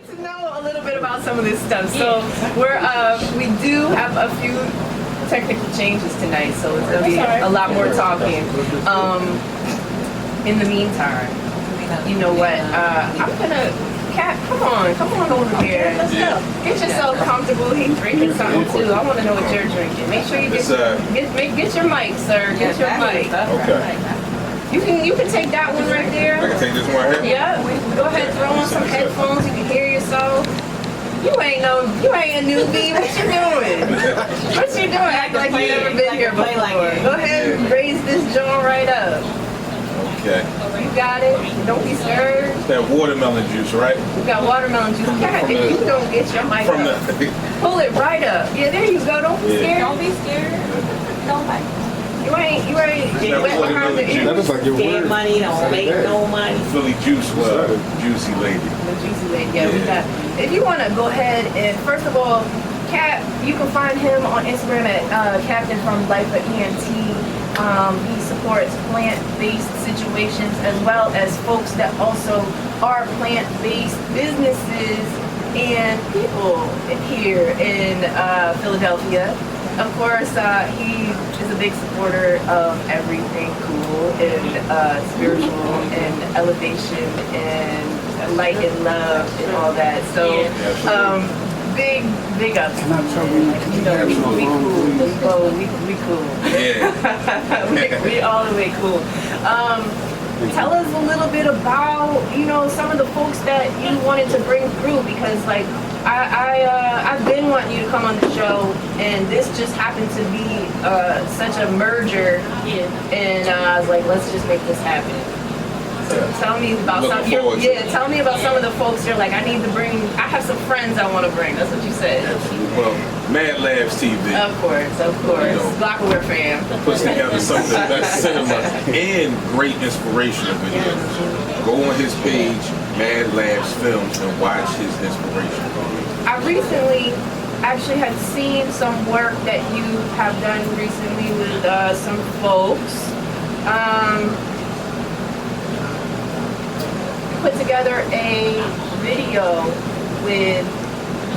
To know a little bit about some of this stuff. So we do have a few technical changes tonight, so it's gonna be a lot more talking. In the meantime, you know what? I'm gonna, Kat, come on over here. Get yourself comfortable. He's drinking something too. I want to know what you're drinking. Make sure you get your mic, sir. Get your mic. Okay. You can take that one right there. I can take this one right here? Yeah. Go ahead, throw on some headphones. You can hear yourself. You ain't a newbie. What you doing? What you doing? Act like you never been here before. Go ahead and raise this joint right up. Okay. You got it. Don't be scared. That watermelon juice, right? You got watermelon juice. God, if you don't get your mic up, pull it right up. Yeah, there you go. Don't be scared. Don't be scared. Don't bite. You ain't get wet behind the ears. That looks like your word. Money don't make no money. Philly Juice, Juicy Lady. The Juicy Lady. Yeah, we got. If you want to go ahead and first of all, Cap, you can find him on Instagram at Captain from Life of ENT. He supports plant-based situations as well as folks that also are plant-based businesses and people here in Philadelphia. Of course, he is a big supporter of everything cool and spiritual and elevation and light and love and all that. So, big ups. You know, we cool. Oh, we cool. Yeah. we all the way cool. Tell us a little bit about, some of the folks that you wanted to bring through, because like I've been wanting you to come on the show, and this just happened to be such a merger, and I was like, let's just make this happen. So tell me about tell me about some of the folks you're like, I need to bring. I have some friends I want to bring. That's what you said. Well, Mad Labs TV. Of course. Glocawear fam. Puts together something that's cinema and great inspirational videos. Go on his page, Mad Labs Films, and watch his inspiration. I recently actually had seen some work that you have done recently with some folks. Put together a video with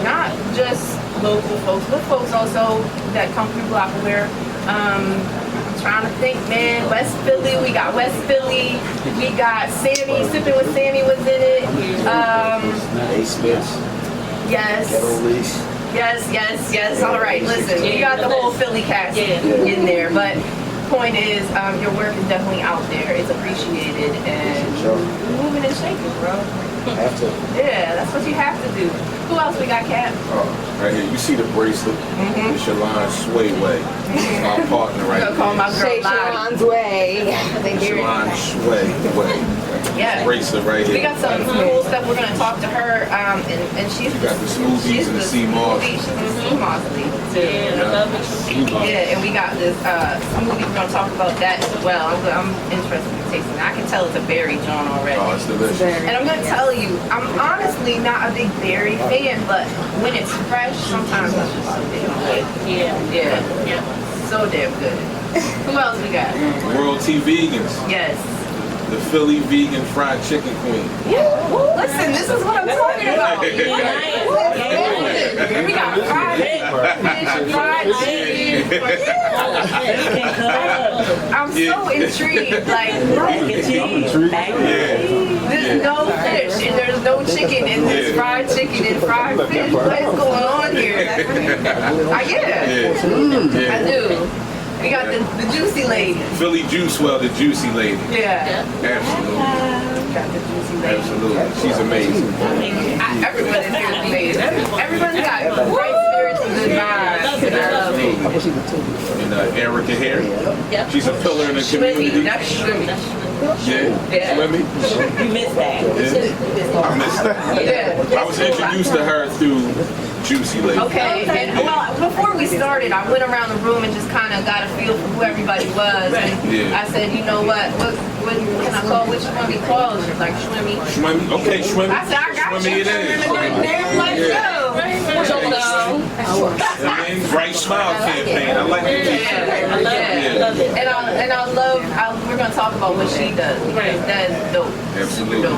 not just local folks, but folks also that come through Glocawear. I'm trying to think, man. West Philly, we got West Philly. We got Sammy, Sipping with Sammy was in it. Yes. All right, listen, we got the whole Philly cast in there, but point is, your work is definitely out there. It's appreciated, and you're moving and shaking, bro. Have to. Yeah, that's what you have to do. Who else we got, Kat? Right here, you see the bracelet? The Shalon Sway Way. My partner right here. Call my girl Shalon's way. Shalon Sway Way. Yeah. Bracelet right here. We got some cool stuff. We're gonna talk to her, and she's got the smoothies and the sea moss. She's the sea moss lead too. Yeah, and we got this smoothie. We're gonna talk about that as well. I'm interested in tasting it. I can tell it's a berry John already. Oh, it's delicious. And I'm gonna tell you, I'm honestly not a big berry fan, but when it's fresh, sometimes it's just so damn good. Yeah. So damn good. Who else we got? World T Vegans. Yes. The Philly Vegan Fried Chicken Queen. Listen, this is what I'm talking about. We got fried chicken. I'm so intrigued. Like, there's no fish and there's no chicken in this fried chicken and fried fish. What is going on here? I do. We got the Juicy Lady. Philly Juice, the Juicy Lady. Yeah. Absolutely. Got the Juicy Lady. Absolutely. She's amazing. Everybody's here is amazing. Everyone's got great spirits and good vibes. And I love it. And Erica here. She's a pillar in the community. That's Shrimmy. Yeah. Swimmy? You missed that. Yeah. I missed that. Yeah. I was introduced to her through juicy lady. Okay. And, well, before we started, I went around the room and just kind of got a feel for who everybody was. And Yeah. I said, you know what can I call? What you want to be called? She was like, Shwimmy. Shwimmy? Okay, Shwimmy. I said, I got Shwimmy you. it is. Let's go. I mean, Bright Smile campaign. I like it. Yeah, I love it. And I love, we're going to talk about what she does because that is dope. Absolutely.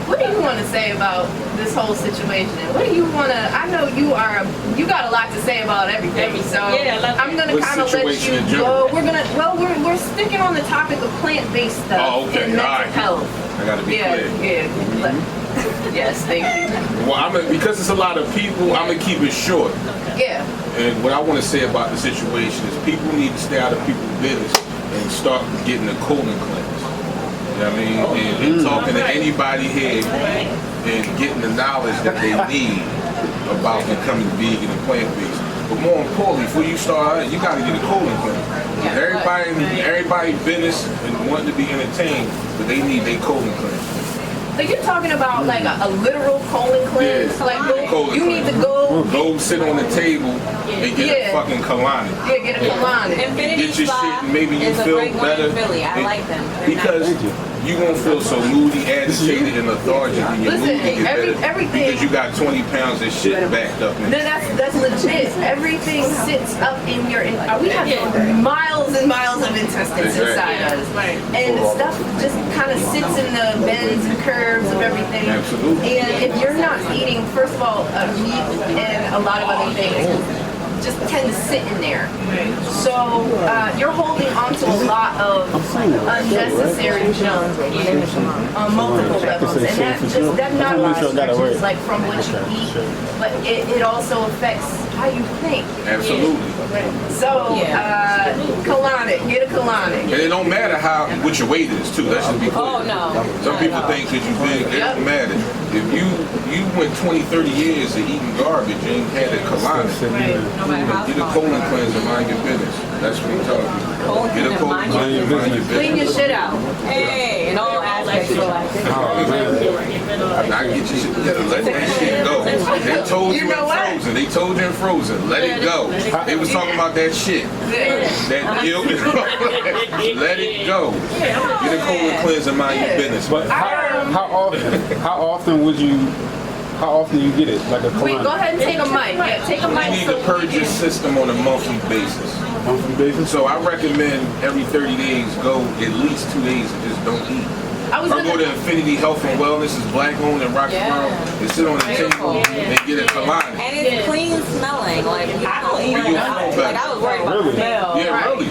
What do you want to say about this whole situation? What do you want to, I know you got a lot to say about everything, so I'm going to kind of let you go. We're sticking on the topic of plant-based stuff and mental health. I got to be clear. Yes, thank you. Well, because it's a lot of people, I'm going to keep it short. Yeah. And what I want to say about the situation is people need to stay out of people's business and start getting a colon cleanse. You know what I mean? And talking to anybody here and getting the knowledge that they need about becoming vegan and plant-based. But more importantly, before you start, you got to get a colon cleanse. Everybody business and wanting to be entertained, but they need their colon cleanse. So you're talking about like a literal colon cleanse? Yeah, like colon you need to go sit on the table and get a fucking colonic. Yeah, get a colonic. Get your shit and maybe you feel better. I like them. Because you won't feel so moody, agitated, and lethargic in your mood everything because you got 20 pounds of shit backed up in. No, that's legit. Everything sits up in your. We have miles and miles of intestines inside us, and stuff just kind of sits in the bends and curves of everything. Absolutely. And if you're not eating, first of all, meat and a lot of other things, just tend to sit in there. So you're holding on to a lot of unnecessary junk on multiple levels. And that not only stretches like from what you eat, but it also affects how you think. Absolutely. So colonic, get a colonic. And it don't matter what your weight is too. Let's just be clear. Oh no. Some people think because you big, it don't matter. If you went 20, 30 years of eating garbage and had a colonic, get a colon cleanse and mind your business. That's what we're talking about. Get a colon cleanse and mind your business. Clean your shit out. Hey, in all aspects of life. I get your shit together. Let that shit go. They told you in Frozen. They told you in Frozen. Let it go. They was talking about that shit. That guilt. Let it go. Get a colon cleanse and mind your business. But how often would you? How often you get it? Like a colonic? Wait, go ahead and take a mic. Yeah, take a mic. You need to purge your system on a monthly basis. Monthly basis? So I recommend every 30 days go at least 2 days and just don't eat. Or go to Infinity Health and Wellness, it's black owned in Roxborough, and sit on the table and get a colonic. And it's clean smelling. Like I don't even like I was worried about the smell. Yeah, really.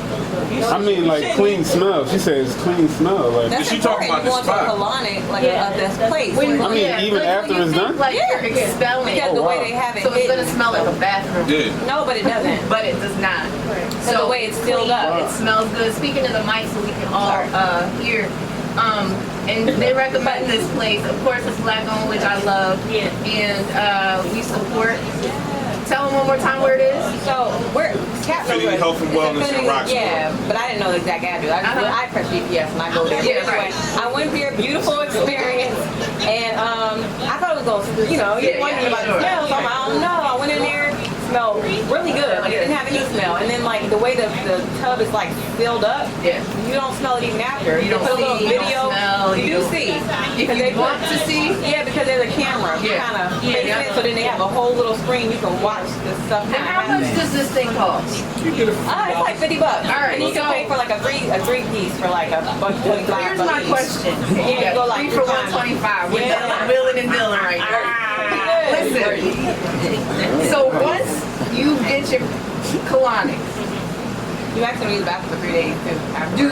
I mean, like clean smell. She says clean smell. Like That's she talking about the going to a spot. colonic, like this place. I mean, even after it's done. Like you're expelling Because the way they have it so it's hidden. gonna smell like a bathroom. Yeah. No, but it doesn't. But it does not. So the way it's filled up. It smells good. Speaking to the mic so we can all hear. And they recommend this place. Of course, it's black owned, which I love. Yeah. And we support. Tell them one more time where it is. So we're Infinity Health and Wellness in Roxborough. Yeah, but I didn't know the exact address. I press GPS and I go there. Yeah, anyway, I went there, beautiful experience, and I thought it was going, you're wondering about the smell. So I'm like, I don't know. I went in there. Smelled really good. Like it didn't have any smell. And then like the way the tub is like filled up, you don't smell it even after. You don't put a little see, video. You do see. If you want to see, because there's a camera. Kind of face it. So then they have a whole little screen you can watch this stuff. and how much does this thing cost? It's like $50. All right, And you can pay for like a three piece for like a $1.25. Here's my question. Yeah, go like 3 for $125. We're willing and dealing right now. Listen. So once you get your colonics, you actually use the bathroom for 3 days too.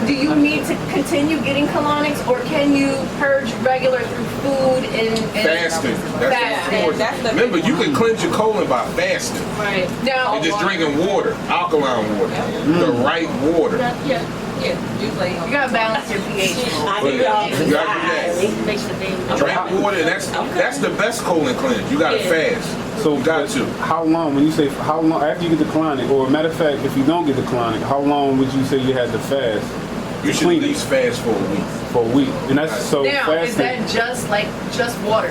do you need to continue getting colonics, or can you purge regular through food and Fasting. That's Remember, you can cleanse your colon by fasting. Right. Now, And just drinking water, alkaline water, the right water. you gotta balance your pH. You gotta do that. Drink water, and that's the best colon cleanse. You gotta fast. So you got to. How long? When you say how long after you get the colonic, or matter of fact, if you don't get the colonic, how long would you say you had to fast? You should at clean least fast for a week. for a week, and that's so Now, is fasting. that just water?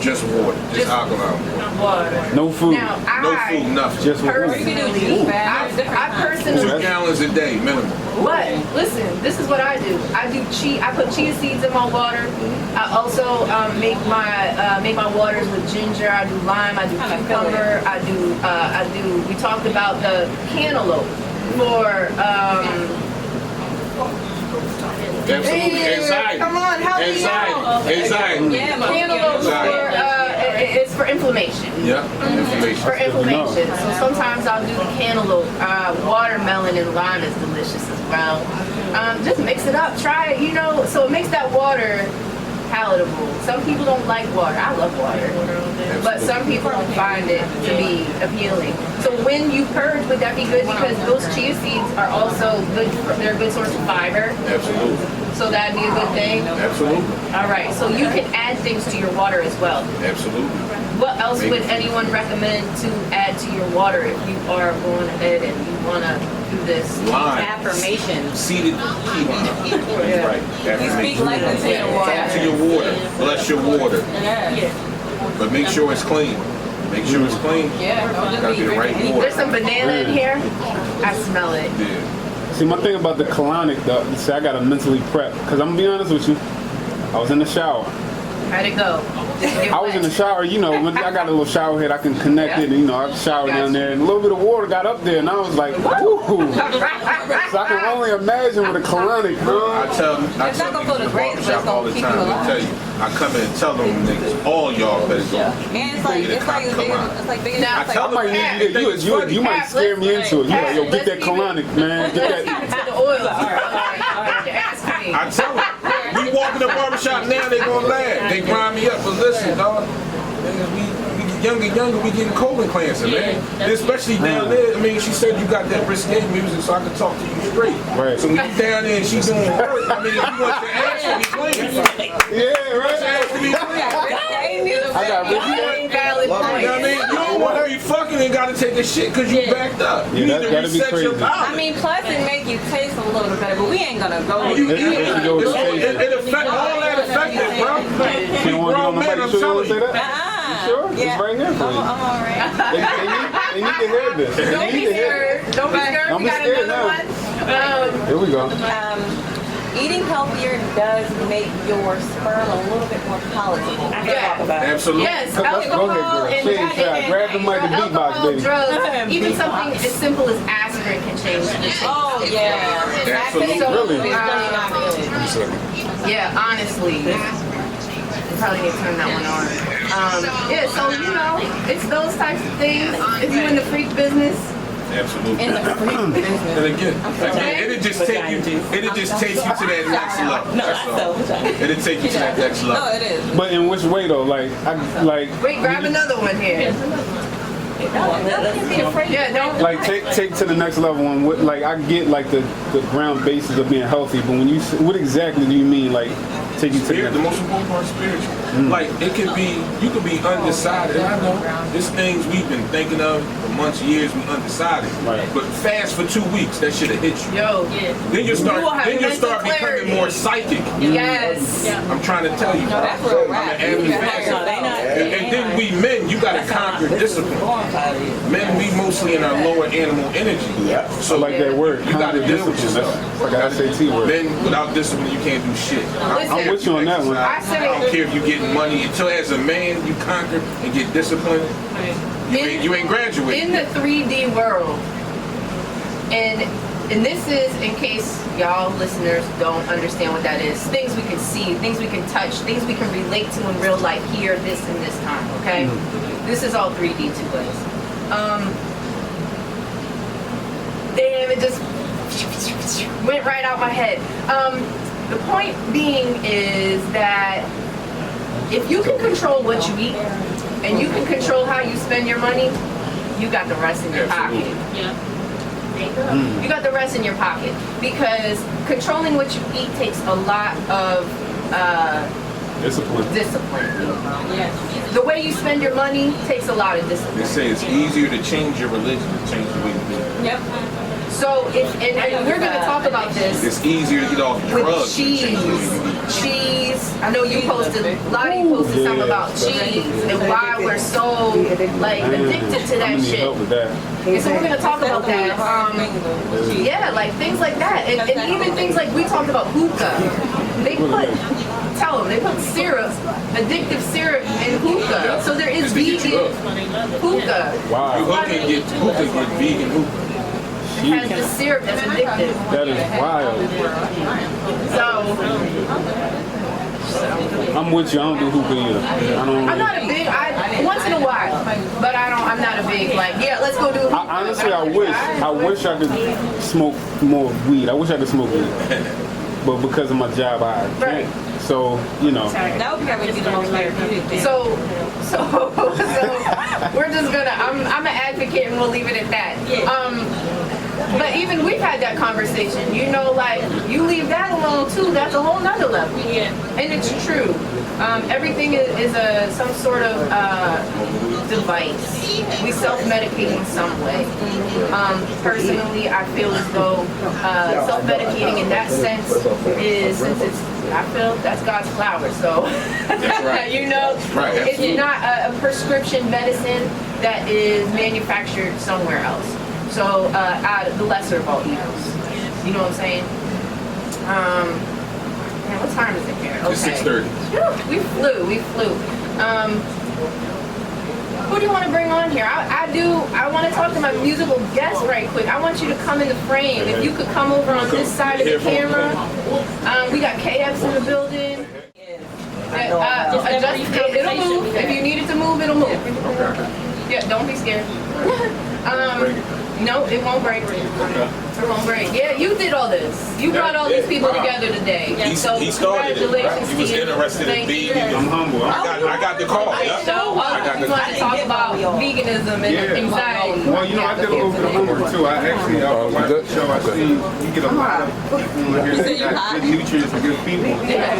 Just water, just alkaline water. Water. No food, Now, No food, nothing. just with Or you water. can do juice fast. I personally 2 gallons a day minimum. But listen, this is what I do. I put chia seeds in my water. I also make my waters with ginger. I do lime. I do cucumber. I do. We talked about the cantaloupe for. Absolutely. Anxiety. Come on, help me out. Anxiety. Yeah, Cantaloupe it's for inflammation. Yeah, information. For inflammation. So sometimes I'll do the cantaloupe. Watermelon and lime is delicious as well. Just mix it up. Try it, so it makes that water palatable. Some people don't like water. I love water. But some people don't find it to be appealing. So when you purge, would that be good? Because those chia seeds are also good. They're a good source of fiber. Absolutely. So that'd be a good thing. Absolutely. All right. So you can add things to your water as well. Absolutely. What else would anyone recommend to add to your water if you are going ahead and you want to do this? Lime. Affirmation. Seeded key lime. Right. You speak life into your water. Talk to your water. Bless your water. Yeah. But make sure it's clean. Make sure it's clean. Yeah. Don't Gotta just be the right drinking water. There's some banana in here. I smell it. Yeah. See, my thing about the colonic, though, see, I gotta mentally prep, because I'm gonna be honest with you, I was in the shower. How'd it go? I was in the shower, when I got a little shower head, I can connect it, and I shower down there, and a little bit of water got up there, and I was like, woo! So I can only imagine with a colonic, I bro. tell It's not people gonna go to in the great, but barbershop it's all gonna the keep time. you I alive. tell you, I come in and tell them niggas, all y'all better go. And it's like Get a it's like come bigger. on. It's like bigger. Now, It's I tell like I might need you might scare me into it. You like, yo, get that colonic, man. Get that. To the oil. Get your ass clean. I tell them, we walk in the barbershop now, they gonna laugh. They grind me up, but listen, dog. We younger, we getting colon cancer, man. Especially down there. I mean, she said you got that risque music, so I can talk to you straight. Right. So when you down there and she's doing work, I mean, if you want your ass to be clean, Yeah, your right. ass to be clean. I got Valid You know what I point. mean? You don't want to be fucking and gotta take a shit because you backed up. You Yeah, need to that'd be reset your crazy. I palate. mean, plus it make you taste a little bit better, but we ain't gonna go. You It- eat it it. goes It crazy. affect all that affected, bro. You don't want to get on the mic, I'm you sure you telling want to say you. that? Sure? It's right here for I'm you. alright. They need to hear this. They Don't need be to hear scared. Don't be scared. Don't We be got scared another now. one. it. Here we go. Eating healthier does make your sperm a little bit more palatable. I can talk about it. Absolutely. Yes, Go ahead, alcohol girl. and Say it, try it. Grab the mic and beatbox, alcohol, baby. drugs, even something as simple as aspirin can change the taste. Oh yeah. Absolutely. So, Really? It's really not good. yeah, honestly, you probably need to turn that one on. Yeah, so it's those types of things. If you're in the freak business, Absolutely. In the freak And business. again, it'll just take you to that next level. No, That's I all. sell vagina. It'll take you to that next No, level. it is. But in which way though? Like, wait, grab another one here. Yeah, don't. like take to the next level. And what, like, I get like the ground basis of being healthy, but when you, what exactly do you mean? Like, take you to the Spirit, the next? most important part is spiritual. Like it could be, you could be undecided. I know there's things we've been thinking of for months, years. We undecided. Right. But fast for 2 weeks, that should have hit you. Yo, Then you You will have mental becoming clarity. more psychic. yes. I'm trying to tell you. No, that's real I'm rap. an avid You can fan. hire yourself. And then we men, you gotta conquer discipline. Men, we mostly in our lower animal energy. So like that word, You gotta deal with discipline. yourself. That's like that SAT word. Men, without discipline, you can't do shit. I'm with you on that one. I say- I don't care if you're getting money. Until as a man, you conquer and get disciplined, you ain't graduated. In the 3D world, and this is in case y'all listeners don't understand what that is. Things we can see, things we can touch, things we can relate to in real life here, this and this time. Okay, this is all 3D to us. Damn, it just went right out my head. The point being is that if you can control what you eat and you can control how you spend your money, you got the rest in your pocket. You got the rest in your pocket because controlling what you eat takes a lot of Discipline. Yes. The way you spend your money takes a lot of discipline. They say it's easier to change your religion than change the way you live. Yep. So, and we're going to talk about this It's easier to get off with drugs. than cheese. change. Cheese. I know you posted, Lottie posted something about cheese and why we're so like addicted to I'm that gonna need shit. help with that. And so we're gonna talk about that. Yeah, like things like that, and even things like we talked about hookah. They put, they put syrup, addictive syrup in hookah. So there is Just to get you vegan up. hookah. Wow, Who can get vegan hookah? It has the syrup that's addictive. that is wild. So I'm with you. I don't do hookah either. I don't. I'm not a big. Once in a while, but I'm not a big like. Yeah, let's go do. Hookah. Honestly, I wish I could smoke more weed. I wish I could smoke weed, but because of my job, I can't. Right. So That would probably be the most therapeutic thing. So we're just gonna. I'm an advocate, and we'll leave it at that. But even we've had that conversation. You know, like you leave that alone too. That's a whole nother level. Yeah. And it's true. Everything is some sort of device. We self-medicate in some way. Personally, I feel as though self-medicating in that sense is, since it's, I feel that's God's flower. So, That's right. you know, Right, it's absolutely. not a prescription medicine that is manufactured somewhere else. So, the lesser of all evils. You know what I'm saying? Man, what time is it here? It's 6:30. We flew. Who do you want to bring on here? I want to talk to my musical guest right quick. I want you to come in the frame. If you could come over on this side of the camera. We got KX in the building. It'll move. If you need it to move, it'll move. Yeah, don't be scared. No, it won't break. It won't break. Yeah, you did all this. You brought all these people together today. He started it. Congratulations He was to you. interested in Thank you. vegan. I'm humble. I got the call. Yeah. So, I got we the want to talk about veganism and anxiety. Well, I did a little bit of homework too. I watched the show. I see you get a lot of people in here that got good nutrients and good people.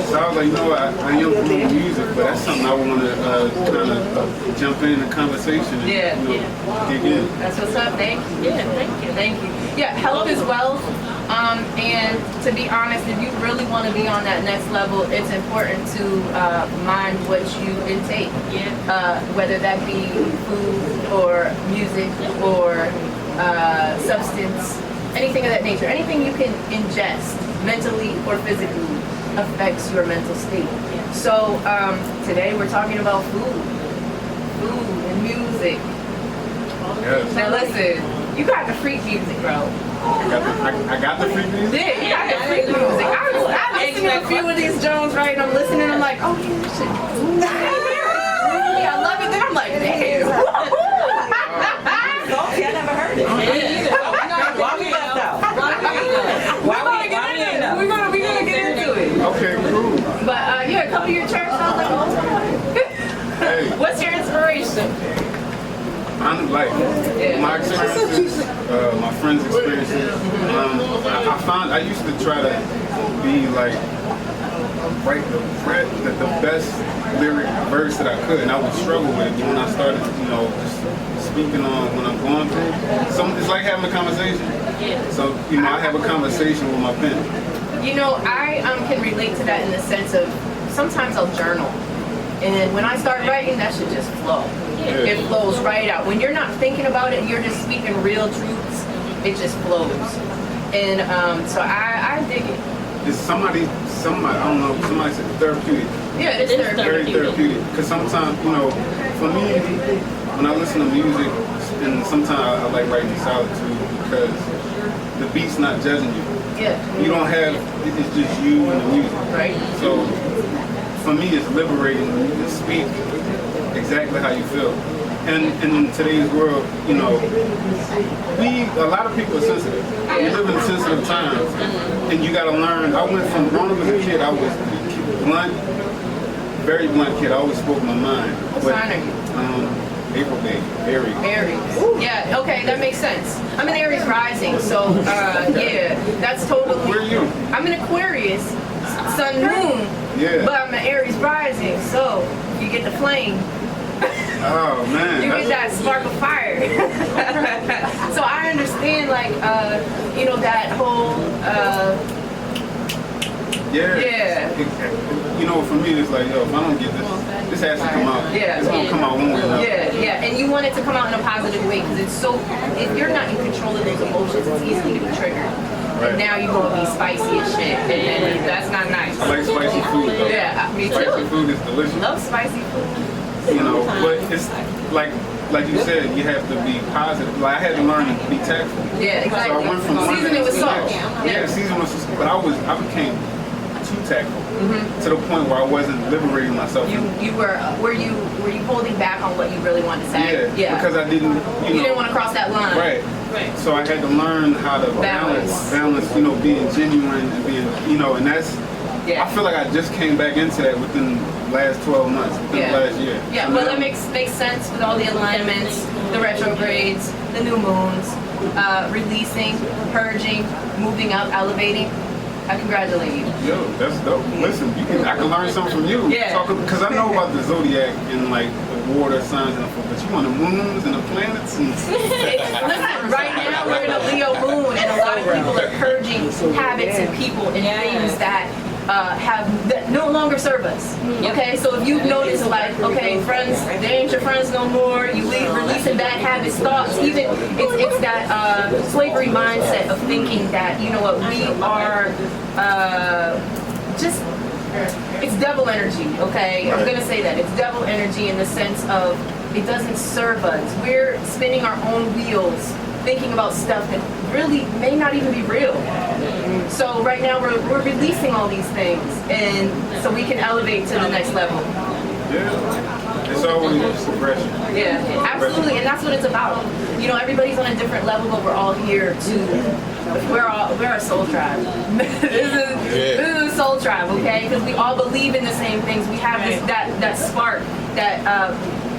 So I was like, I am doing music, but that's something I want to kind of jump in the conversation and dig in. That's what's up. Thank you. Yeah, thank you. Yeah, health is wealth. And to be honest, if you really want to be on that next level, it's important to mind what you intake. Whether that be food or music or substance, anything of that nature. Anything you can ingest mentally or physically affects your mental state. So today we're talking about food and music. Yes. Now listen, you got the freak music, bro. I got the free music. Yeah, you got the freak music. I listen to a few of these Jones, right? And I'm listening, and I'm like, oh yeah, this shit. Yeah, I love it. Then I'm like, damn. Okay, I never heard it. Why we left out? We're gonna get into it. Okay, cool. But yeah, come to your church. And I was like, oh, Hey, what's your inspiration? I'm like my experiences, my friends' experiences. I used to try to be like write the best lyric verse that I could, and I would struggle with it. But when I started, just speaking on when I'm going through, it's like having a conversation. So I have a conversation with my pen. I can relate to that in the sense of sometimes I'll journal, and when I start writing, that should just flow. It flows right out. When you're not thinking about it, you're just speaking real truths. It just flows. And so I dig it. It's somebody, I don't know, somebody said therapeutic. Yeah, it's Very therapeutic. Because sometimes, for me, when I listen to music, and sometimes I like writing in solitude because the beat's not judging you. Yeah. You don't have, it's just you and the music. Right. So for me, it's liberating to speak exactly how you feel. And in today's world, a lot of people are sensitive. We live in sensitive times, and you got to learn. I went from growing up as a kid, I was blunt, very blunt kid. I always spoke my mind. What sign are you? April baby, Aries. Aries. Yeah, okay, that makes sense. I'm an Aries rising, so yeah, that's totally. Where are you? I'm an Aquarius, Sun, Moon. Yeah. But I'm an Aries rising, so you get the flame. Oh man. You get that spark of fire. So I understand, like, you know, that whole, Yeah. You know, for me, it's like, yo, if I don't get this has to come out. Yeah. It's gonna come out one way or another. yeah, and you want it to come out in a positive way because it's so, if you're not in control of those emotions, it's easy to be triggered. Right. And now you're gonna be spicy as shit, and then that's not nice. I like spicy food though. Yeah, me too. Spicy food is delicious. Love spicy food. You know, but it's like you said, you have to be positive. Like I had to learn to be tactful. Yeah, So I exactly. went from Season it with salt. Yeah, season with salt. But I became too tactful to the point where I wasn't liberating myself. You were you holding back on what you really wanted to say? Yeah, because I didn't, you didn't want to cross that line. Right. So I had to learn how to balance, you know, being genuine and being, you know, and that's, Yeah. I feel like I just came back into that within the last 12 months, within the last year. Yeah, So well, now- that makes sense with all the alignments, the retrogrades, the new moons, releasing, purging, moving up, elevating. I congratulate you. Yo, that's dope. Listen, I can learn something from you. Yeah. Because I know about the zodiac and like the water signs and stuff, but you want the moons and the planets and Listen, right now we're in a Leo moon, and a lot of people are purging habits and people and things that that no longer serve us. Okay, so if you've noticed, like, okay, friends, they ain't your friends no more. You releasing bad habits, thoughts. Even it's that slavery mindset of thinking that, you know what, we are just. It's devil energy, okay? I'm gonna say that. It's devil energy in the sense of it doesn't serve us. We're spinning our own wheels, thinking about stuff that really may not even be real. So right now we're releasing all these things, and so we can elevate to the next level. yeah, it's always progression. Yeah, absolutely, and that's what it's about. You know, everybody's on a different level, but we're all here to. We're a soul tribe. This is a soul tribe, okay? Because we all believe in the same things. We have this that spark that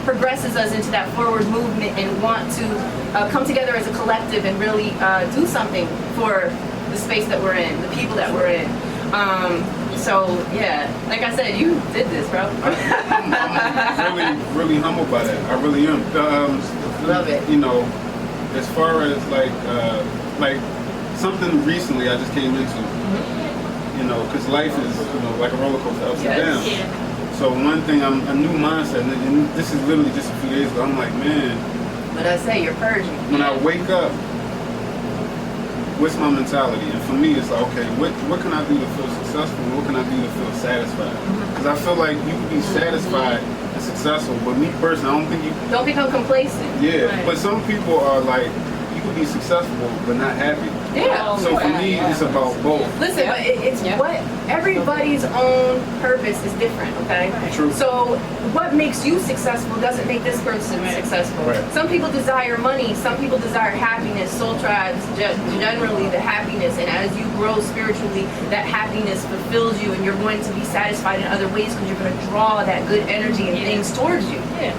progresses us into that forward movement and want to come together as a collective and really do something for the space that we're in, the people that we're in. So yeah, like I said, you did this, bro. I'm really, really humbled by that. I really am. Love it. You know, as far as like something recently I just came into. You know, because life is, you know, like a roller coaster, ups and downs. So one thing, a new mindset, and this is literally just a few days ago. I'm like, man. But I say you're purging. When I wake up, what's my mentality? And for me, it's like, okay, what can I do to feel successful? And what can I do to feel satisfied? Because I feel like you can be satisfied and successful, but me personally, I don't think you. Don't become complacent. Yeah, but some people are like, you can be successful but not happy. Yeah. So for me, it's about both. Listen, but it's what everybody's own purpose is different, okay? True. So what makes you successful doesn't make this person successful. Right. Some people desire money, some people desire happiness. Soul tribes generally the happiness, and as you grow spiritually, that happiness fulfills you, and you're going to be satisfied in other ways because you're going to draw that good energy and things towards you. Yeah.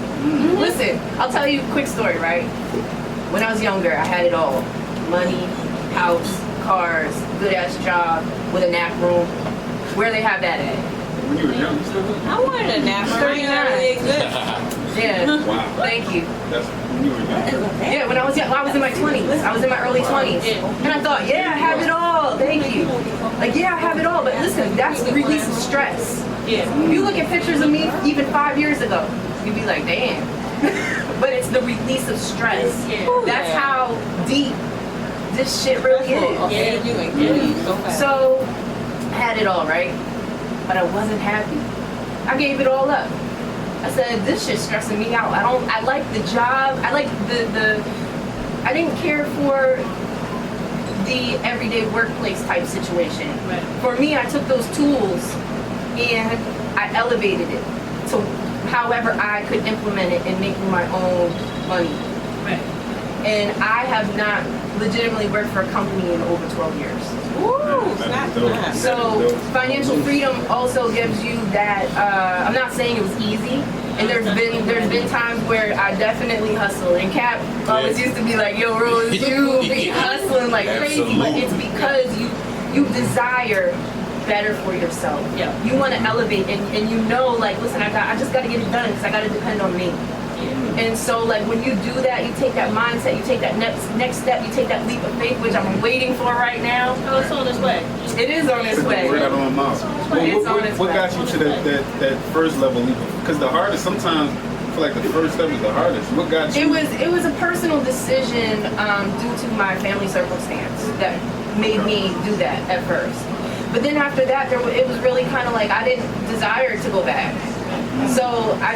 Listen, I'll tell you a quick story, right? When I was younger, I had it all: money, house, cars, good ass job with a nap room. Where they have that at? When you were young, you still did? I wanted a nap. I didn't know they exist. Yeah. Wow. Thank you. That's when you were young. Yeah, when I was young, I was in my 20s. I was in my early 20s. And I thought, yeah, I have it all. Thank you. Like, yeah, I have it all. But listen, that's the release of stress. Yeah. If you look at pictures of me even 5 years ago, you'd be like, damn. But it's the release of stress. That's how deep this shit really is. So, I had it all, right? But I wasn't happy. I gave it all up. I said, this shit's stressing me out. I like the job. I like I didn't care for the everyday workplace type situation. Right. For me, I took those tools and I elevated it to however I could implement it and make my own money. Right. And I have not legitimately worked for a company in over 12 years. Ooh, so financial freedom also gives you that. I'm not saying it was easy, and there's been times where I definitely hustled. And Cap always used to be like, "Yo, Rose, you be hustling like crazy," but it's because you desire better for yourself. Yeah. You want to elevate, and you know, like, listen, I just got to get it done because I got to depend on me. And so, like, when you do that, you take that mindset, you take that next step, you take that leap of faith, which I'm waiting for right now. Oh, it's on its way. It is on its way. Right out on my mouth. It's on its What way. got you to that first level leap? Because the hardest, sometimes I feel like the first step is the hardest. What got you? It was a personal decision due to my family circumstance that made me do that at first. But then after that, it was really kind of like I didn't desire to go back. So I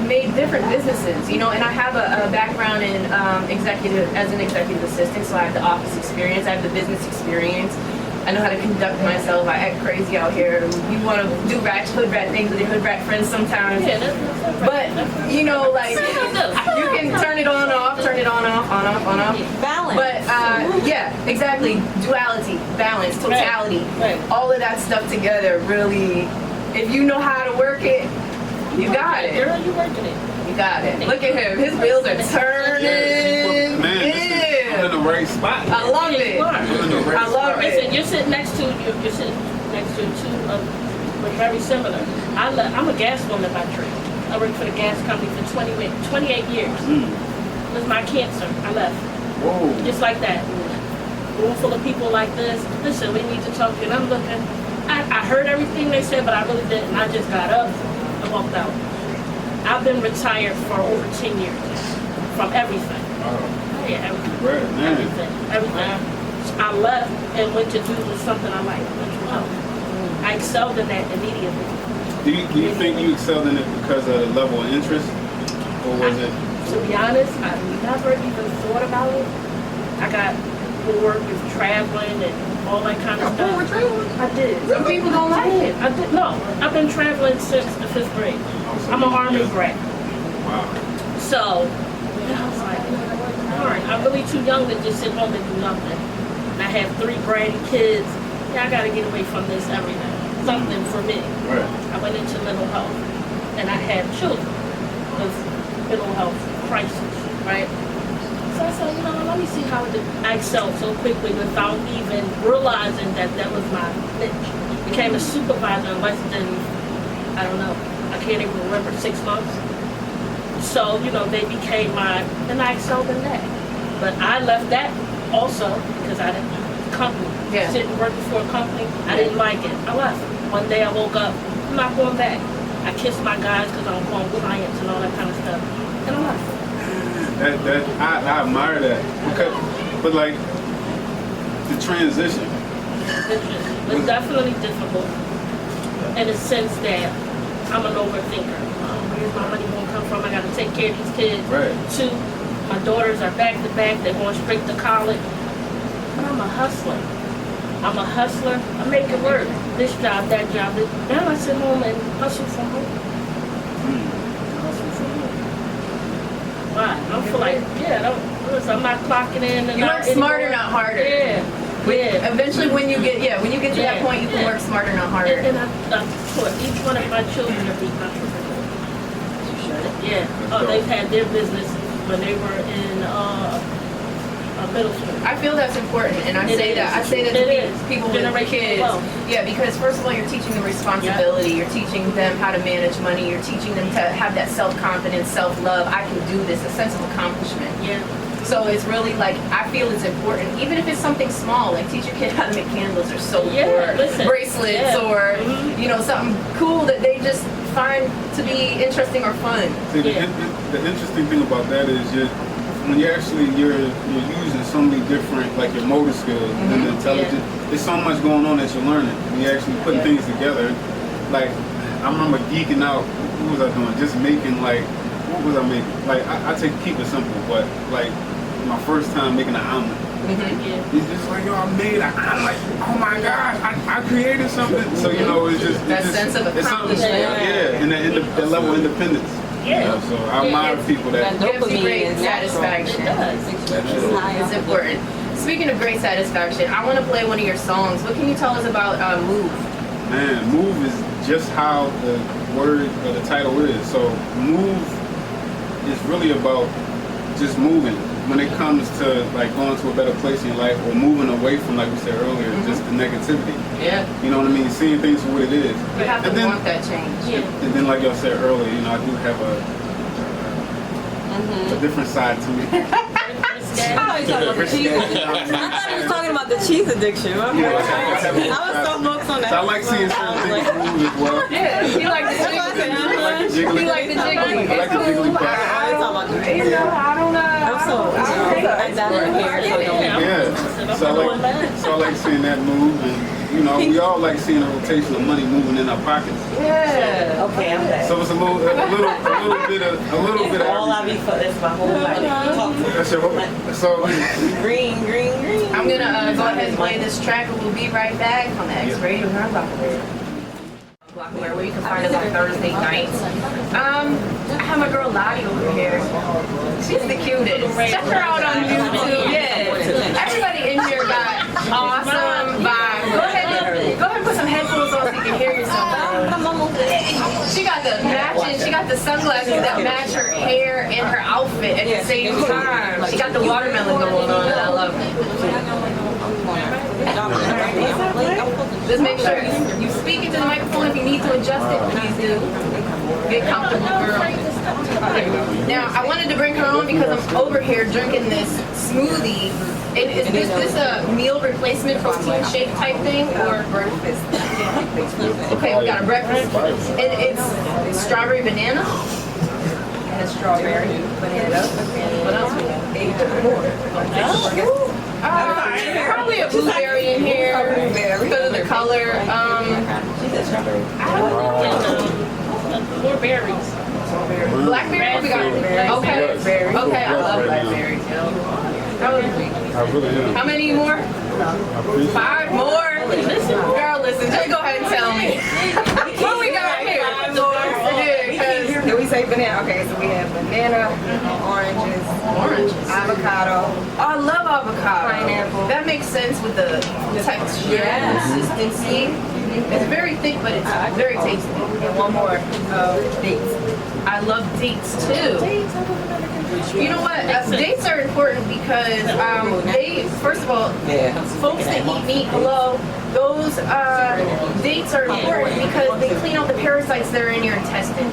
made different businesses, you know, and I have a background in as an executive assistant, so I have the office experience, I have the business experience. I know how to conduct myself. I act crazy out here. You want to do hood rat things with your hood rat friends sometimes. Yeah, that's But, you know, like, you can turn it on, off, turn it on, off, on, off, on, off. Balance. But, yeah, exactly. Duality, balance, totality. Right. All of that stuff together really, if you know how to work it, you got it. Girl, you working it. You got it. Look at him. His wheels are turning. Man, I'm in the right spot. I love it. I love Listen, it. you're sitting next to two we're very similar. I'm a gas woman by trade. I worked for the gas company for 28 years. It was my cancer. I left. Whoa. Just like that. Room full of people like this. Listen, we need to talk. And I'm looking. I heard everything they said, but I really didn't. I just got up and walked out. I've been retired for over 10 years from everything. Oh, yeah, everything. Right, man. Everything. I left and went to do something I like, mental health. I excelled in that immediately. Do you think you excelled in it because of the level of interest? Or was it? To be honest, I never even thought about it. I got bored with traveling and all that kind of stuff. I did. Some people don't like it. I did. No, I've been traveling since the 5th grade. I'm an Army brat. Wow. So, I was like, all right, I'm really too young to just sit home and do nothing. And I have 3 bratty kids. Yeah, I gotta get away from this everything. Something for me. Right. I went into mental health, and I had children with mental health crisis, right? So I said, you know, let me see how I excelled so quickly without even realizing that was my niche. Became a supervisor in less than, I don't know, I can't even remember, 6 months. So, you know, they became and I excelled in that. But I left that also because I didn't company. Yeah. Sitting working for a company, I didn't like it. I left. One day I woke up, I'm not going back. I kissed my guys because I'm on clients and all that kind of stuff. And I left. I admire that. Because, but like the transition. It's definitely difficult in the sense that I'm an overthinker. Where's my money going to come from? I got to take care of these kids. Right. 2, my daughters are back to back. They're going straight to college. But I'm a hustler. I make it work. This job, that job. Now I sit home and hustle from home. Hustle from home. Why? I don't feel like, I'm not clocking in. And You work smarter, anymore. not harder. Yeah. Eventually, when you get to that point, you can work smarter, not harder. And I taught each one of my children to be entrepreneurs. Yeah. Oh, they've had their business when they were in middle school. I feel that's important, and I say that to people with kids. Yeah, because first of all, you're teaching them responsibility. You're teaching them how to manage money. You're teaching them to have that self-confidence, self-love. I can do this, a sense of accomplishment. Yeah. So it's really like, I feel it's important, even if it's something small, like teach your kid how to make candles or soap or bracelets or, you know, something cool that they just find to be interesting or fun. See, the interesting thing about that is when you're using so many different, like your motor skills and the intelligence, there's so much going on that you're learning. When you're actually putting things together, like I remember geeking out. What was I doing? Just making what was I making? Like I keep it simple, but like my first time making an omelet. It's just like, yo, I made an omelet. Oh my gosh, I created something. So you know, it's just That sense of accomplishment. And the level of independence. Yeah. You know, so I admire people that. Gives you great satisfaction. It does. It's important. Speaking of great satisfaction, I want to play one of your songs. What can you tell us about Move? Man, move is just how the word or the title is. So move is really about just moving. when it comes to like going to a better place in your life or moving away from, like we said earlier, just the negativity. Yeah. You know what I mean? Seeing things for what it is. You have to And then- want that change. And then, like y'all said earlier, you know, I do have a different side to me. I thought you were talking about the cheese addiction. I thought you were talking about the cheese addiction. I was so focused on that. So I like seeing certain things move as well. Yeah, you like the jiggly. You like the jiggly. I like the jiggly part. I was talking about the You know, I don't know. I'm so I dyed my hair, so don't Yeah. So I like seeing that move, and you know, we all like seeing a rotation of money moving in our pockets. Yeah. Okay, I'm back. So it's a little bit of All I be everything. for this my whole life. Talk to me. That's your, so green. I'm gonna go ahead and play this track, and we'll be right back on the X Radio here on Glocawear, where you can find us on Thursday nights. I have my girl Lottie over here. She's the cutest. Check her out on YouTube. Yeah. Everybody in here got awesome vibes. Go ahead and put some headphones on so you can hear yourself. She got the matching, she got the sunglasses that match her hair and her outfit at the same time. She got the watermelon going on, and I love it. Just make sure you speak into the microphone. If you need to adjust it, please do. Get comfortable, girl. Now, I wanted to bring her on because I'm over here drinking this smoothie. Is this a meal replacement protein shake type thing or breakfast? Okay, we got a breakfast. And it's strawberry banana. And a strawberry banana. And what else we got? More. Probably a blueberry in here because of the color. I don't know. More berries. Blackberry? We got okay. Okay, I love blackberries. I really am. How many more? 5 more? Girl, listen, just go ahead and tell me. What we got here? Yeah, Did we say banana? Okay, so we have banana, oranges, avocado. oh, I love avocado. Pineapple. That makes sense with the texture and consistency. It's very thick, but it's very tasty. And one more, dates. I love dates too. You know what? Dates are important because they, first of all, folks that eat meat, hello, those dates are important because they clean out the parasites that are in your intestine.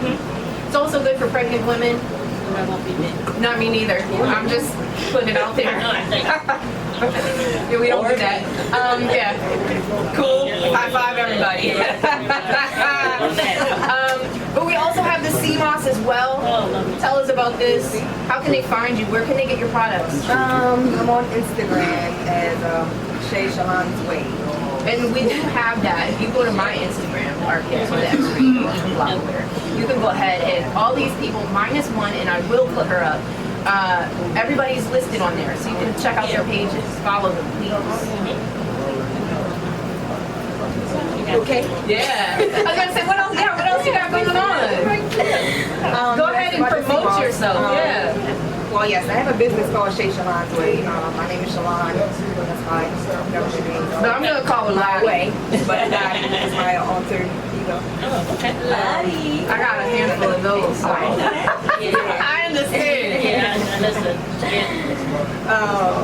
It's also good for pregnant women. Not me neither. I'm just putting it out there. Yeah, we don't do that. Yeah. Cool. High five, everybody. But we also have the sea moss as well. Tell us about this. How can they find you? Where can they get your products? I'm on Instagram as Shay Shalon's Way. And we do have that. If you go to my Instagram, our kids with the Glocawear, you can go ahead and all these people minus one, and I will put her up. Everybody's listed on there, so you can check out their pages. Follow them, please. Okay. Yeah. I was gonna say, what else? Yeah, what else you got going on? Go ahead and promote yourself. Yeah. Well, yes, I have a business called Shay Shalon's Way. My name is Shalon. That's my government name. No, I'm gonna call it Lottie. Way, but Lottie is my alter ego. Lottie. I got a handful of those. So. I understand.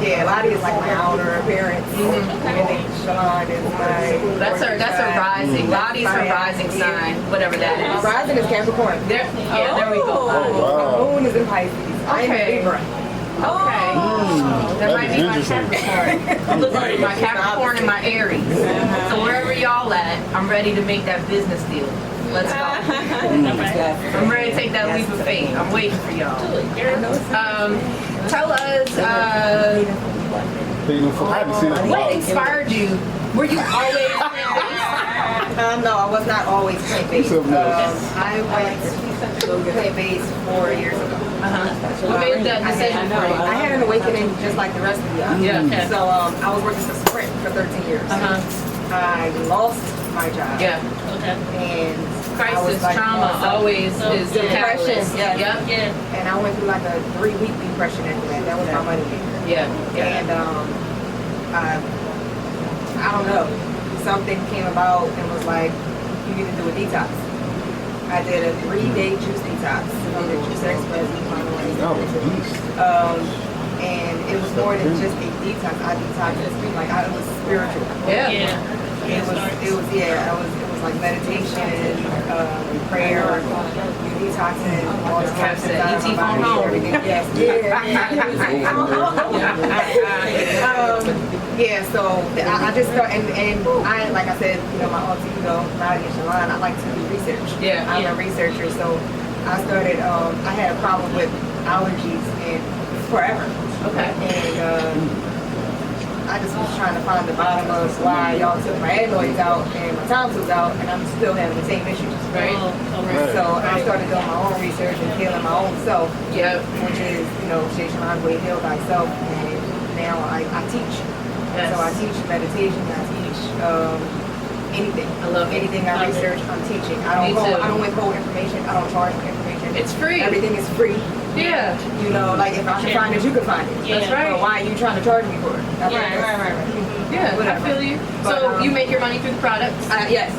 Yeah, Lottie is like my outer appearance. And then Shalon is my. That's her rising. Lottie's her rising sign, whatever that My is. rising is Capricorn. There we go. My moon is in Pisces. I am Okay. a Libra. Okay. That might be my Capricorn. I'm looking at my Capricorn and my Aries. So wherever y'all at, I'm ready to make that business deal. Let's go. I'm ready to take that leap of faith. I'm waiting for y'all. Tell us, what inspired you? Were you always plant-based? No, I was not always plant-based. I went plant-based 4 years ago. What made that decision for you? I had an awakening just like the rest of you. Yeah. So I was working for Sprint for 13 years. I lost my job. Yeah. And I was Crisis, like, trauma always is the depression. catalyst. Yeah. Yep. And I went through like a 3-week depression after that. That was my money maker. Yeah. And I don't know. Something came about and was like, you need to do a detox. I did a 3-day juice detox. I did juice express. And it was more than just a detox. I detoxed like it was spiritual. Yeah. It was like meditation, prayer, detoxing, all the toxins out of my body, everything. Yes. So I just started, and I, like I said, my auntie, Nadia and Shalon, I like to do research. I'm a researcher, so I started, I had a problem with allergies and forever. Okay. And I just was trying to find the bottom of why y'all took my adenoids out and my tonsils out, and I'm still having the same issues. Right. So I started doing my own research and healing my own self. Yep. Which is, Shay Shalon's way, heal thyself. And now I teach. Yes. So I teach meditation. I teach anything. I love anything I research. I'm teaching. I don't withhold information. I don't charge for information. It's free. Everything is free. Yeah. Like if I can find it, you can find it. That's right. But why are you trying to charge me for it? Right. Yeah, Whatever. I feel you. But, So you make your money through products? Yes.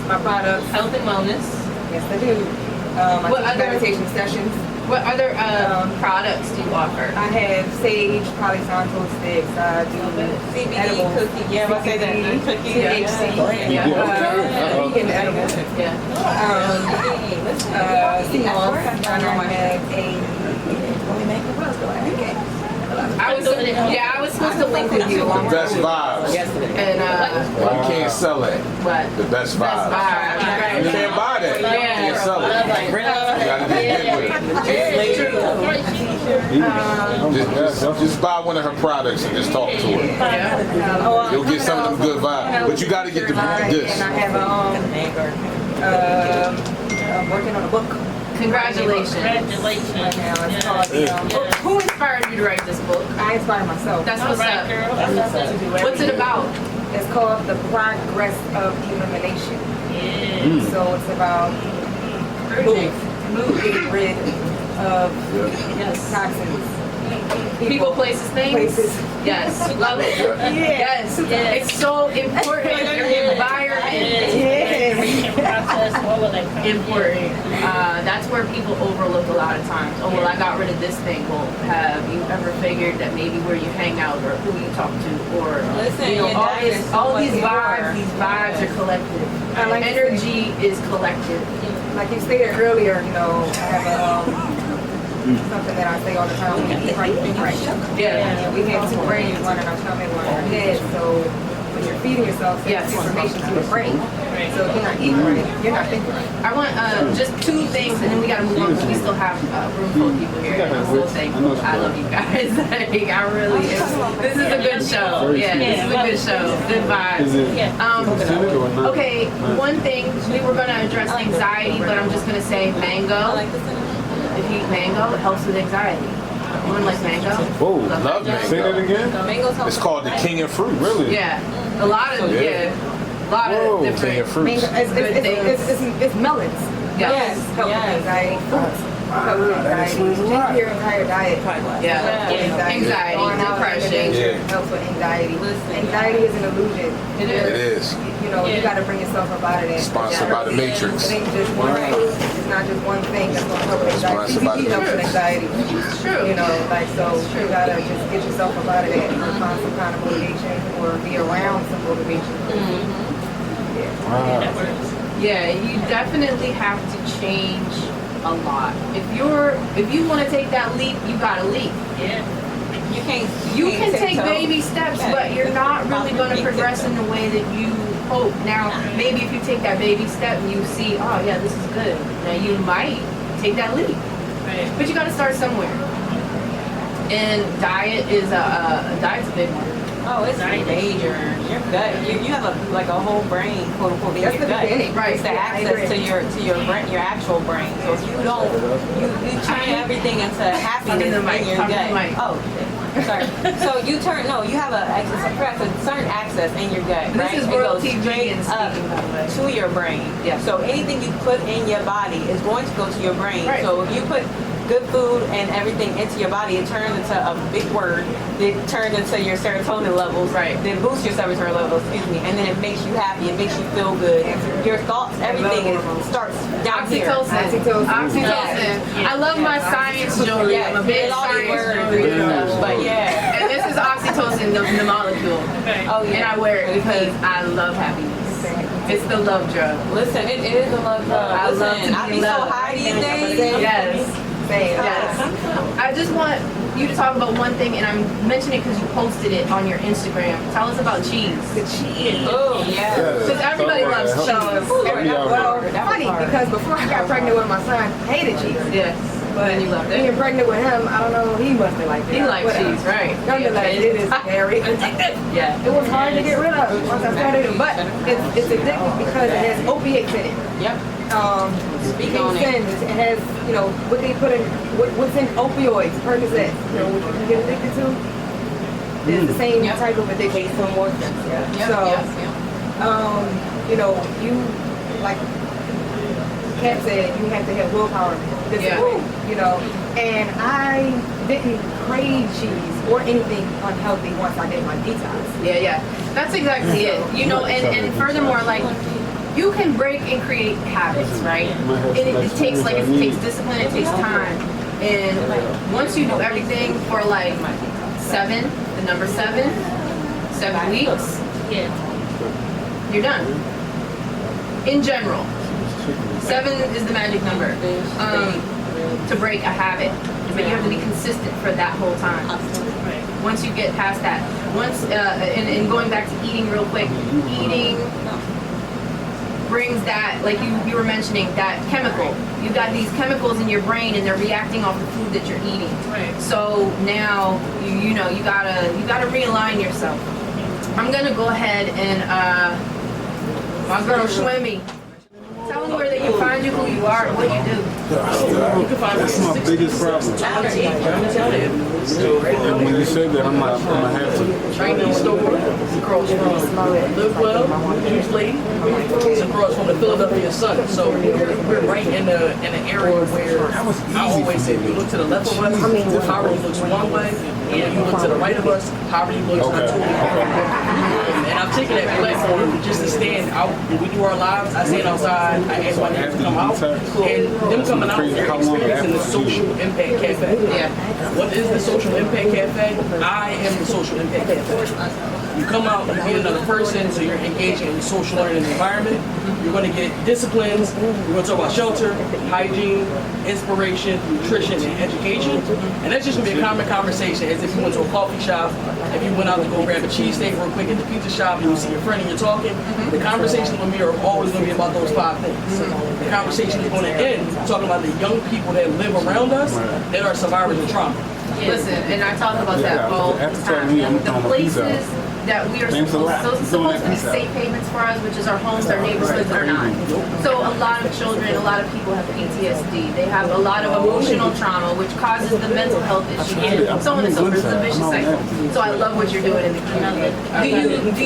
My products. Health and wellness. Yes, I do. I What teach other- meditation sessions. What other products do you offer? I have sage, polysantal sticks. I do CBD edibles. cookie. Yeah, I say that. Cookie. THC. Vegan edibles. Yeah. Sea moss. I know I have what else do I have? I was supposed to link with you. The best vibes. And You can't sell it. what? The best vibes. Best You can't buy that. You can't sell it. You gotta just get with it. Just buy one of her products and just talk to her. You'll get some of them good vibes. But you gotta get this. And I have I'm working on a book. Congratulations. Right now. It's called Who inspired you to write this book? I inspire myself. That's what's up. What's it about? It's called The Progress of Elimination. So it's about getting rid of toxins. People, places, things? Places. Yes. Love it. Yes. It's so important. Your environment. Important. That's where people overlook a lot of times. Oh, well, I got rid of this thing. Well, have you ever figured that maybe where you hang out or who you talk to or all these vibes are collective. Energy is collective. Like you stated earlier, I have something that I say all the time. We eat right, think right. Yeah. And we have two brains, one in our stomach, one in our head. So when you're feeding yourself, sends information to your brain. So if you're not eating right, you're not thinking right. I want just two things, and then we gotta move on because we still have a room full of people here. And I will say, I love you guys. Like, I really, this is a good show. Yeah, this is a good show. Good vibes. Okay, one thing, we were gonna address anxiety, but I'm just gonna say mango. If you eat mango, it helps with anxiety. Anyone like mango? Whoa, love mango. Say that again? It's called the king of fruits. Really? Yeah, a lot of different king of fruits. It's melons. Yes. Help with anxiety. Fruits. Help with anxiety. Change your entire diet. Anxiety, depression. Helps with anxiety. Anxiety is an illusion. It is. You got to bring yourself up out of that. Sponsored by the Matrix. It ain't just one thing. It's not just one thing that's going to help with anxiety. Sponsored by the CBD helps with anxiety. It's true. So you got to just get yourself up out of that and find some kind of motivation or be around some motivation. Yeah, you definitely have to change a lot. If you want to take that leap, you got to leap. You can take baby steps, but you're not really going to progress in the way that you hope. Now, maybe if you take that baby step and you see, oh yeah, this is good, now you might take that leap. But you got to start somewhere. And diet is diet's a big one. Oh, it's major. Your gut. You have a whole brain, quote unquote, in your gut. Right. It's the access to your brain, your actual brain. So if you don't, you turn everything into happiness in your gut. Oh, sorry. So you have a certain access in your gut, right? This is it World goes TV straight and up speaking, by the way. to your brain. Yeah. So anything you put in your body is going to go to your brain. Right. So if you put good food and everything into your body, it turns into a big word. It turns into your serotonin levels. Right. Then boosts your serotonin levels, and then it makes you happy. It makes you feel good. Your thoughts, everything starts down here. Oxytocin. Yes. I love my science jewelry. Yes. I'm a big It's all these science words jewelry. and stuff, but yeah. And this is oxytocin, the molecule. Oh yeah. And I wear it because I love happiness. It's the love drug. Listen, it is a love drug. I love Listen, to I be be so loved. high these days. Yes. Yes. I just want you to talk about one thing, and I'm mentioning it because you posted it on your Instagram. Tell us about cheese. The cheese. Oh yeah. Because everybody loves cheese. Well, funny because before I got pregnant with my son, I hated cheese. Yes. But And you loved it. being pregnant with him, I don't know, he must have liked it. He likes cheese, right? Nonetheless, it is very addictive. Yeah. It was hard to get rid of once I started it, but it's addictive because it has opiates in it. Yep. Speak on it. It has, you know, what they put in, what's in opioids, Percocet, you know, what you can get addicted to. It's the same type of addiction from morphine. Yep. So, Yep. you know, you, like Kat said, you have to have willpower. You know, and I didn't crave cheese or anything unhealthy once I did my detox. Yeah. That's exactly it. You know, and furthermore, like, you can break and create habits, right? And it takes discipline, it takes time. And once you do everything for like 7 weeks, you're done. In general. 7 is the magic number to break a habit, but you have to be consistent for that whole time. Once you get past that, and going back to eating real quick, eating brings that, like you were mentioning, that chemical. You got these chemicals in your brain, and they're reacting off the food that you're eating. Right. So now you gotta realign yourself. I'm gonna go ahead and my girl Shwemi. Tell them where they can find you, who you are, and what you do. You can find that's my biggest problem. And when you said that, I'm gonna have to. Chinese store across from Live Well, usually it's across from the Philadelphia Sun. So we're right in the area where I always say, if you look to the left of us, poverty looks one way, and when you look to the right of us, poverty looks a totally different way. And I'm taking that platform just to stand out. When we do our lives, I stand outside, I ask my neighbors to come out, and them coming out, they're experiencing the Social Impact Cafe. Yeah. What is the Social Impact Cafe? I am the Social Impact Cafe. You come out, you meet another person, so you're engaging in the social learning environment. You're going to get disciplines. We're going to talk about shelter, hygiene, inspiration, nutrition, and education. And that's just going to be a common conversation as if you went to a coffee shop, if you went out to go grab a cheesesteak real quick at the pizza shop, and you see your friend and you're talking. The conversations with me are always going to be about those 5 things. The conversation is going to end talking about the young people that live around us that are survivors of trauma. Listen, and I talk about that all the time. The places that we are supposed to be safe havens for us, which is our homes, our neighborhoods, are not. So a lot of children, a lot of people have PTSD. They have a lot of emotional trauma, which causes the mental health issues, and so on and so forth. It's a vicious cycle. So I love what you're doing in the community. Do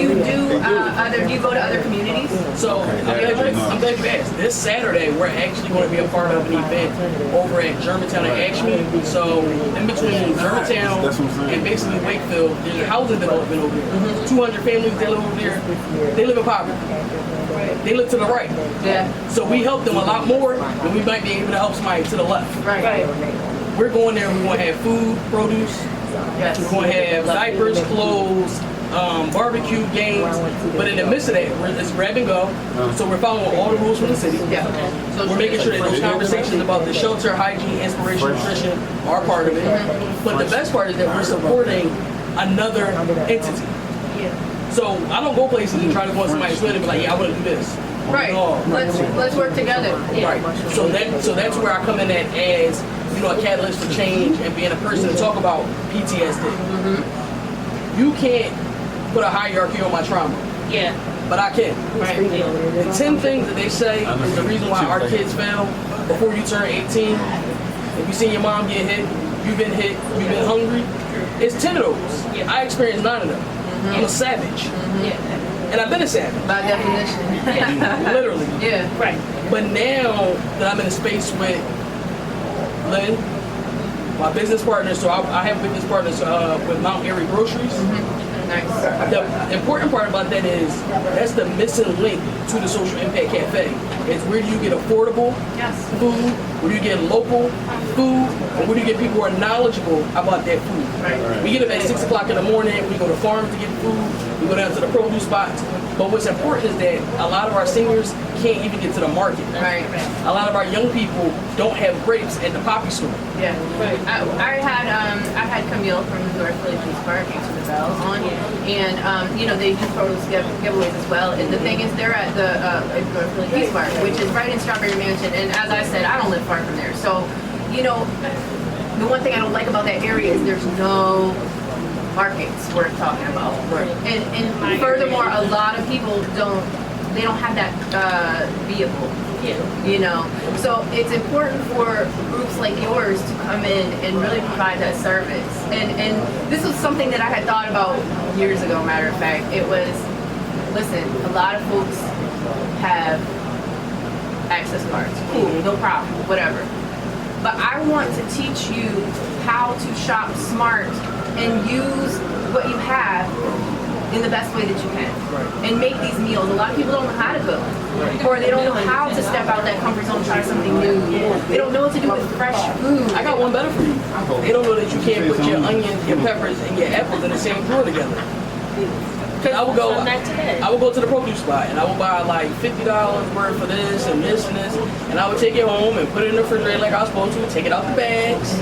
you go to other communities? So I'm glad you asked. This Saturday, we're actually going to be a part of an event over at Germantown and Ashmead. So in between Germantown and basically Wakefield, there's a housing development over there. 200 families, they live over there. They live in poverty. They live to the right. Yeah. So we help them a lot more than we might be able to help somebody to the left. Right. We're going there, we're going to have food, produce. Yes. We're going to have diapers, clothes, barbecue, games. But in the midst of that, it's grab and go. So we're following all the rules from the city. Yeah. So We're making sure that those conversations about the shelter, hygiene, inspiration, nutrition are part of it. But the best part is that we're supporting another entity. So I don't go places and try to go on somebody's land and be like, yeah, I want to do this. Right. No. Let's work together. Right. So that's where I come in at as, you know, a catalyst for change and being a person to talk about PTSD. You can't put a hierarchy on my trauma. Yeah. But I can. Right. The 10 things that they say is the reason why our kids fail before you turn 18. If you seen your mom get hit, you've been hungry, it's 10 of those. I experienced 9 of them. I'm a savage. And I've been a savage. By definition. Literally. Yeah. Right. But now that I'm in a space with Lynn, My business partners, so I have business partners with Mount Airy Groceries. Nice. The important part about that is that's the missing link to the Social Impact Cafe. It's where do you get affordable food, where do you get local food, and where do you get people who are knowledgeable about that food. Right. We get them at 6 o'clock in the morning, we go to farms to get food, we go down to the produce spots. But what's important is that a lot of our seniors can't even get to the market. Right. A lot of our young people don't have grapes at the poppy store. Yeah. I had Camille from the North Philly Police Park answer the bells on, and you know, they do produce giveaways as well. And the thing is, they're at the North Philly Police Park, which is right in Strawberry Mansion. And as I said, I don't live far from there, so you know, the one thing I don't like about that area is there's no markets worth talking about. And furthermore, a lot of people don't have that vehicle. You know, so it's important for groups like yours to come in and really provide that service. And this was something that I had thought about years ago. Matter of fact, it was, listen, a lot of folks have access cards. Cool, no problem, whatever. But I want to teach you how to shop smart and use what you have in the best way that you can. And make these meals. A lot of people don't know how to cook. Or they don't know how to step out that comfort zone and try something new. They don't know what to do with fresh food. I got one better for you. They don't know that you can't put your onions, your peppers, and your apples in the same drawer together. Cause I would go to the produce spot and I would buy like $50 worth for this and this and this, and I would take it home and put it in the refrigerator like I was supposed to, take it out the bags.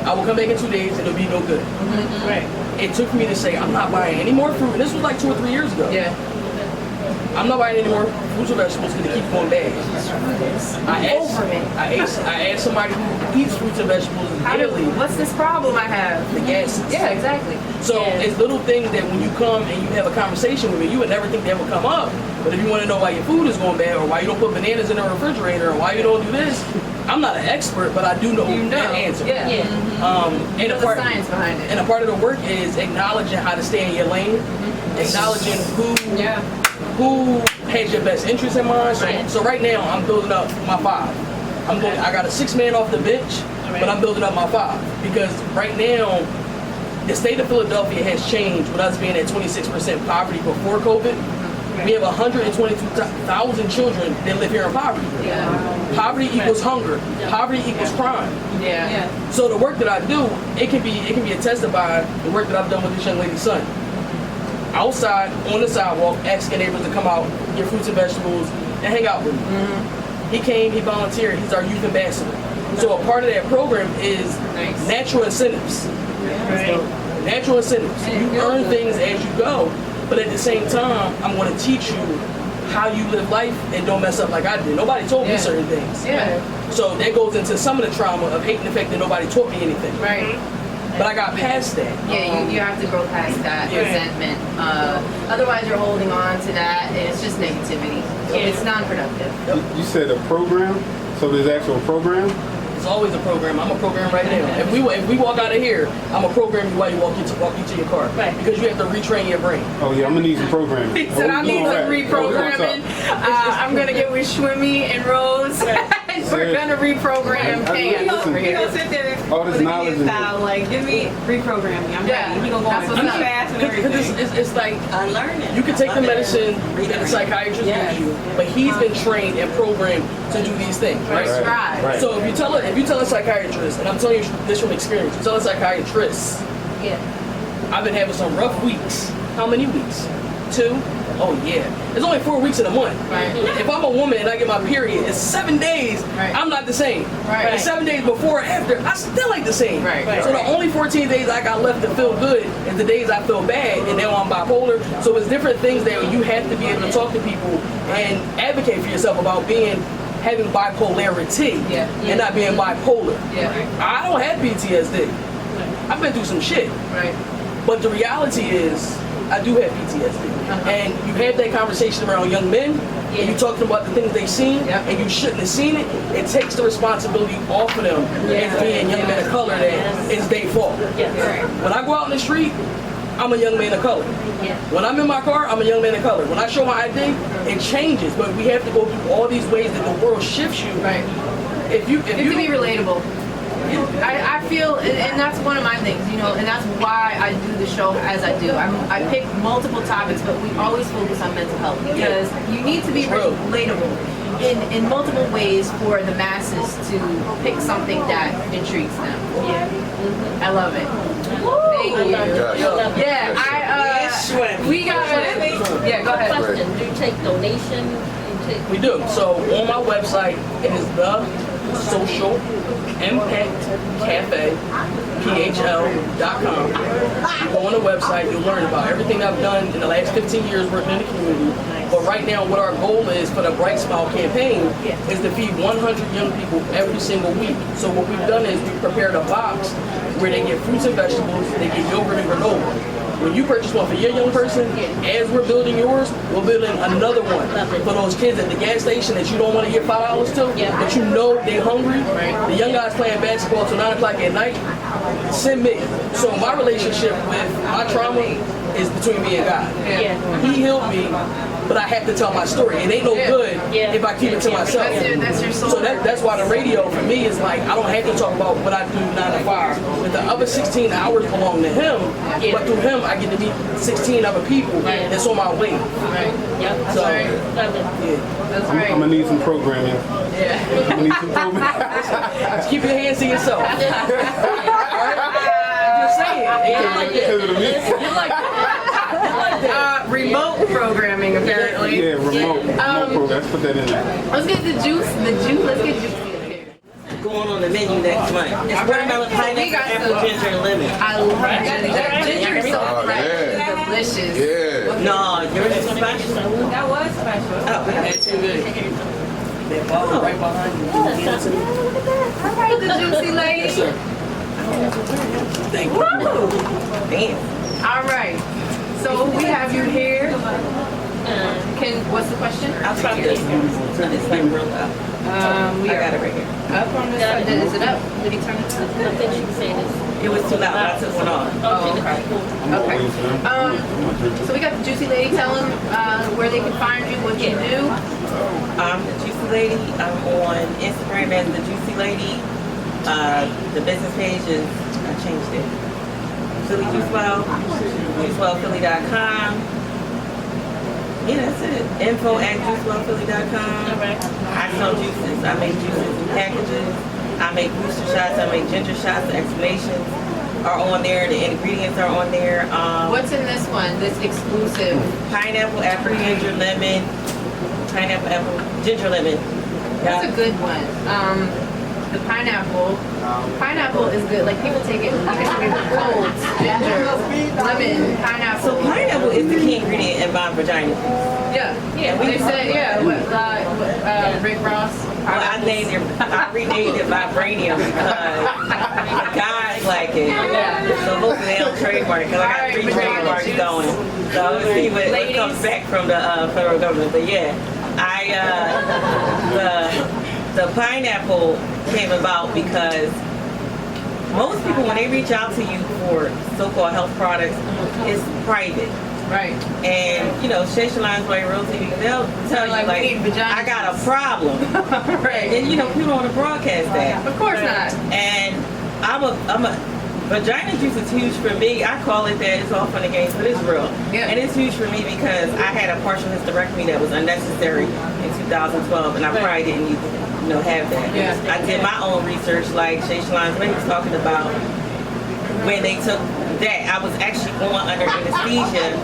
I would come back in 2 days and it'll be no good. Right. It took me to say, I'm not buying any more fruit, and this was like 2 or 3 years ago. Yeah. I'm not buying any more fruits or vegetables because they keep going bad. I asked somebody who eats fruits and vegetables daily. What's this problem I have? The gases. Yeah, exactly. So it's little things that when you come and you have a conversation with me, you would never think that would come up. But if you want to know why your food is going bad, or why you don't put bananas in the refrigerator, or why you don't do this, I'm not an expert, but I do know that answer. Yeah. And the science behind it. And a part of the work is acknowledging how to stay in your lane, acknowledging who has your best interest in mind. So right now I'm building up my 5. I got a 6-man off the bench, but I'm building up my 5 because right now the state of Philadelphia has changed with us being at 26% poverty before COVID. We have 122,000 children that live here in poverty. Poverty equals hunger. Poverty equals crime. So the work that I do, it can be attested by the work that I've done with this young lady's son. Outside, on the sidewalk, asking neighbors to come out, get fruits and vegetables, and hang out with me. He came, he volunteered, he's our youth ambassador. So a part of that program is natural incentives. Natural incentives. You earn things as you go, but at the same time, I'm going to teach you how you live life and don't mess up like I did. Nobody told me certain things. So that goes into some of the trauma of hating the fact that nobody taught me anything. But I got past that. Yeah, you have to grow past that resentment. Otherwise, you're holding on to that, and it's just negativity. It's non-productive. You said a program? So there's actual program? It's always a program. I'm a program right now. If we walk out of here, I'm a program you while you walk you to your car. Because you have to retrain your brain. Oh yeah, I'm gonna need some programming. He said I need some reprogramming. I'm gonna get with Schwimmy and Rose. We're gonna reprogram Pam. He gonna sit there all this knowledge and like, give me reprogram me. I'm ready. He gonna go on fast and everything. It's like unlearning. You can take the medicine that the psychiatrist gives you, but he's been trained and programmed to do these things, right? So if you tell a psychiatrist, and I'm telling you this from experience, you tell a psychiatrist, I've been having some rough weeks. How many weeks? 2? Oh yeah. It's only 4 weeks in a month. If I'm a woman and I get my period, it's 7 days. I'm not the same. And 7 days before or after, I still ain't the same. So the only 14 days I got left to feel good is the days I feel bad, and now I'm bipolar. So it's different things that you have to be able to talk to people and advocate for yourself about having bipolarity and not being bipolar. I don't have PTSD. I've been through some shit. But the reality is, I do have PTSD. And you have that conversation around young men, and you talking about the things they've seen, and you shouldn't have seen it. It takes the responsibility off of them as being young men of color that it's their fault. When I go out in the street, I'm a young man of color. When I'm in my car, I'm a young man of color. When I show my ID, it changes. But we have to go through all these ways that the world shifts you. It can be relatable. I feel, and that's one of my things, you know, and that's why I do the show as I do. I pick multiple topics, but we always focus on mental health because you need to be relatable in multiple ways for the masses to pick something that intrigues them. I love it. Thank you. We got go ahead. Question, do you take donations? We do. So on my website is the Social Impact Cafe, PHL.com. You go on the website, you'll learn about everything I've done in the last 15 years working in the community. But right now, what our goal is for the Bright Smile campaign is to feed 100 young people every single week. So what we've done is we've prepared a box where they get fruits and vegetables, they get yogurt and granola. When you purchase one for your young person, as we're building yours, we're building another one for those kids at the gas station that you don't want to give $5 to, but you know they're hungry. The young guys playing basketball till 9 o'clock at night. Send me. So my relationship with my trauma is between me and God. He healed me, but I have to tell my story. It ain't no good if I keep it to myself. That's your soul. So that's why the radio for me is like, I don't have to talk about what I do 9 to 5. But the other 16 hours belong to him. But through him, I get to meet 16 other people that's on my way. So, That's right. I'm gonna need some programming. I'm gonna need some programming. just keep your hands to yourself. Just saying. Remote programming, apparently. Yeah, remote program. Let's put that in there. Let's get the juice. Let's get juice. Going on the menu next month. It's watermelon, pineapple, apple, ginger, and lemon. I love that. Ginger is so fresh. Delicious. Yeah. No, yours is special. That was special. Oh, That's too good. That bottle right behind you. All right, the juicy lady. Yes, sir. Thank you. Damn. All right. So we have you here. What's the question? I'll try this. It's like real up. We I are got it right here. up on this side. Is it up? Did he turn it up? I think she can say this. It was too loud. I took one off. Oh, okay. Okay. So we got the juicy lady. Tell them where they can find you, what you do. I'm the Juicy Lady. I'm on Instagram as the Juicy Lady. The business page is, I changed it. Philly Juice Well, juicewellphilly.com. Yeah, that's it. info@juicewellphilly.com. I sell juices. I make juices in packages. I make booster shots. I make ginger shots. The explanations are on there. The ingredients are on there. What's in this one? This exclusive? Pineapple, apple, ginger, lemon. Pineapple, apple, ginger, lemon. That's a good one. The pineapple is good. Like people take it, you can take it cold, ginger, lemon, pineapple. So pineapple is the key ingredient in my vagina. Yeah. They said, Rick Ross. Well, I renamed it Vibranium because guys like it. So hopefully they don't trademark it because I got 3 trademarks going. So we'll see what comes back from the federal government. But yeah, the pineapple came about because most people, when they reach out to you for so-called health products, it's private. Right. And, you know, Shay Shalon's like Real TV, they'll tell you, like, I got a problem. Right. And, you know, people don't want to broadcast that. Of course not. And I'm a vagina juice is huge for me. I call it that. It's all fun and games, but it's real. Yeah. And it's huge for me because I had a partial hysterectomy that was unnecessary in 2012, and I probably didn't need to, you know, have that. Yeah. I did my own research, like Shay Shalon's was talking about. When they took that, I was actually going under anesthesia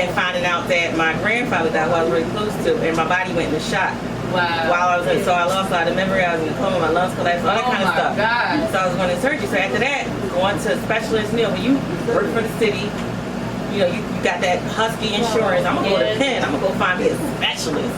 and finding out that my grandfather died, who I was really close to, and my body went into shock. Wow. While I was in, so I lost a lot of memory, I was in a coma, my lungs collapsed, all that kind of stuff. God. So I was going to surgery. So after that, going to specialists, you know, when you work for the city, you know, you got that Husky insurance, I'm going to go to Penn, I'm going to go find me a specialist.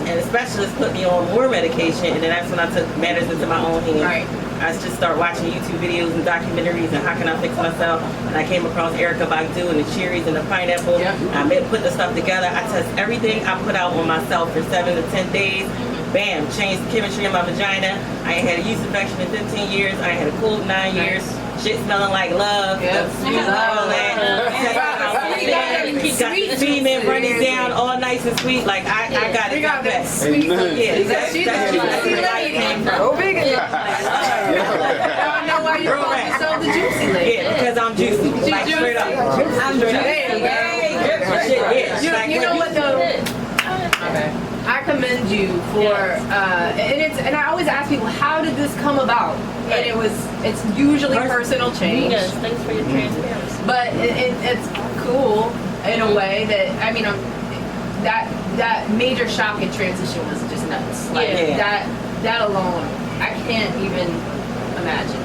And the specialist put me on more medication, and then that's when I took matters into my own hands. Right. I just started watching YouTube videos and documentaries and how can I fix myself. And I came across Erica Badu and the cherries and the pineapple. Yep. I put the stuff together. I test everything I put out on myself for 7 to 10 days. Bam, changed the chemistry in my vagina. I ain't had a yeast infection in 15 years. I ain't had a cold 9 years. Shit smelling like love. Yep. All that. got the semen running down all nice and sweet. Like I got it. got that Amen. Yeah, that's She's a juicy lady. Go big enough. I don't know why you call yourself the juicy lady. Yeah, because I'm juicy. Like straight up. I'm juicy. You know what though? I commend you for and I always ask people, how did this come about? And it's usually personal change. Yes, thanks for your transparency. But it's cool in a way that that major shock and transition was just nuts. Like that alone, I can't even imagine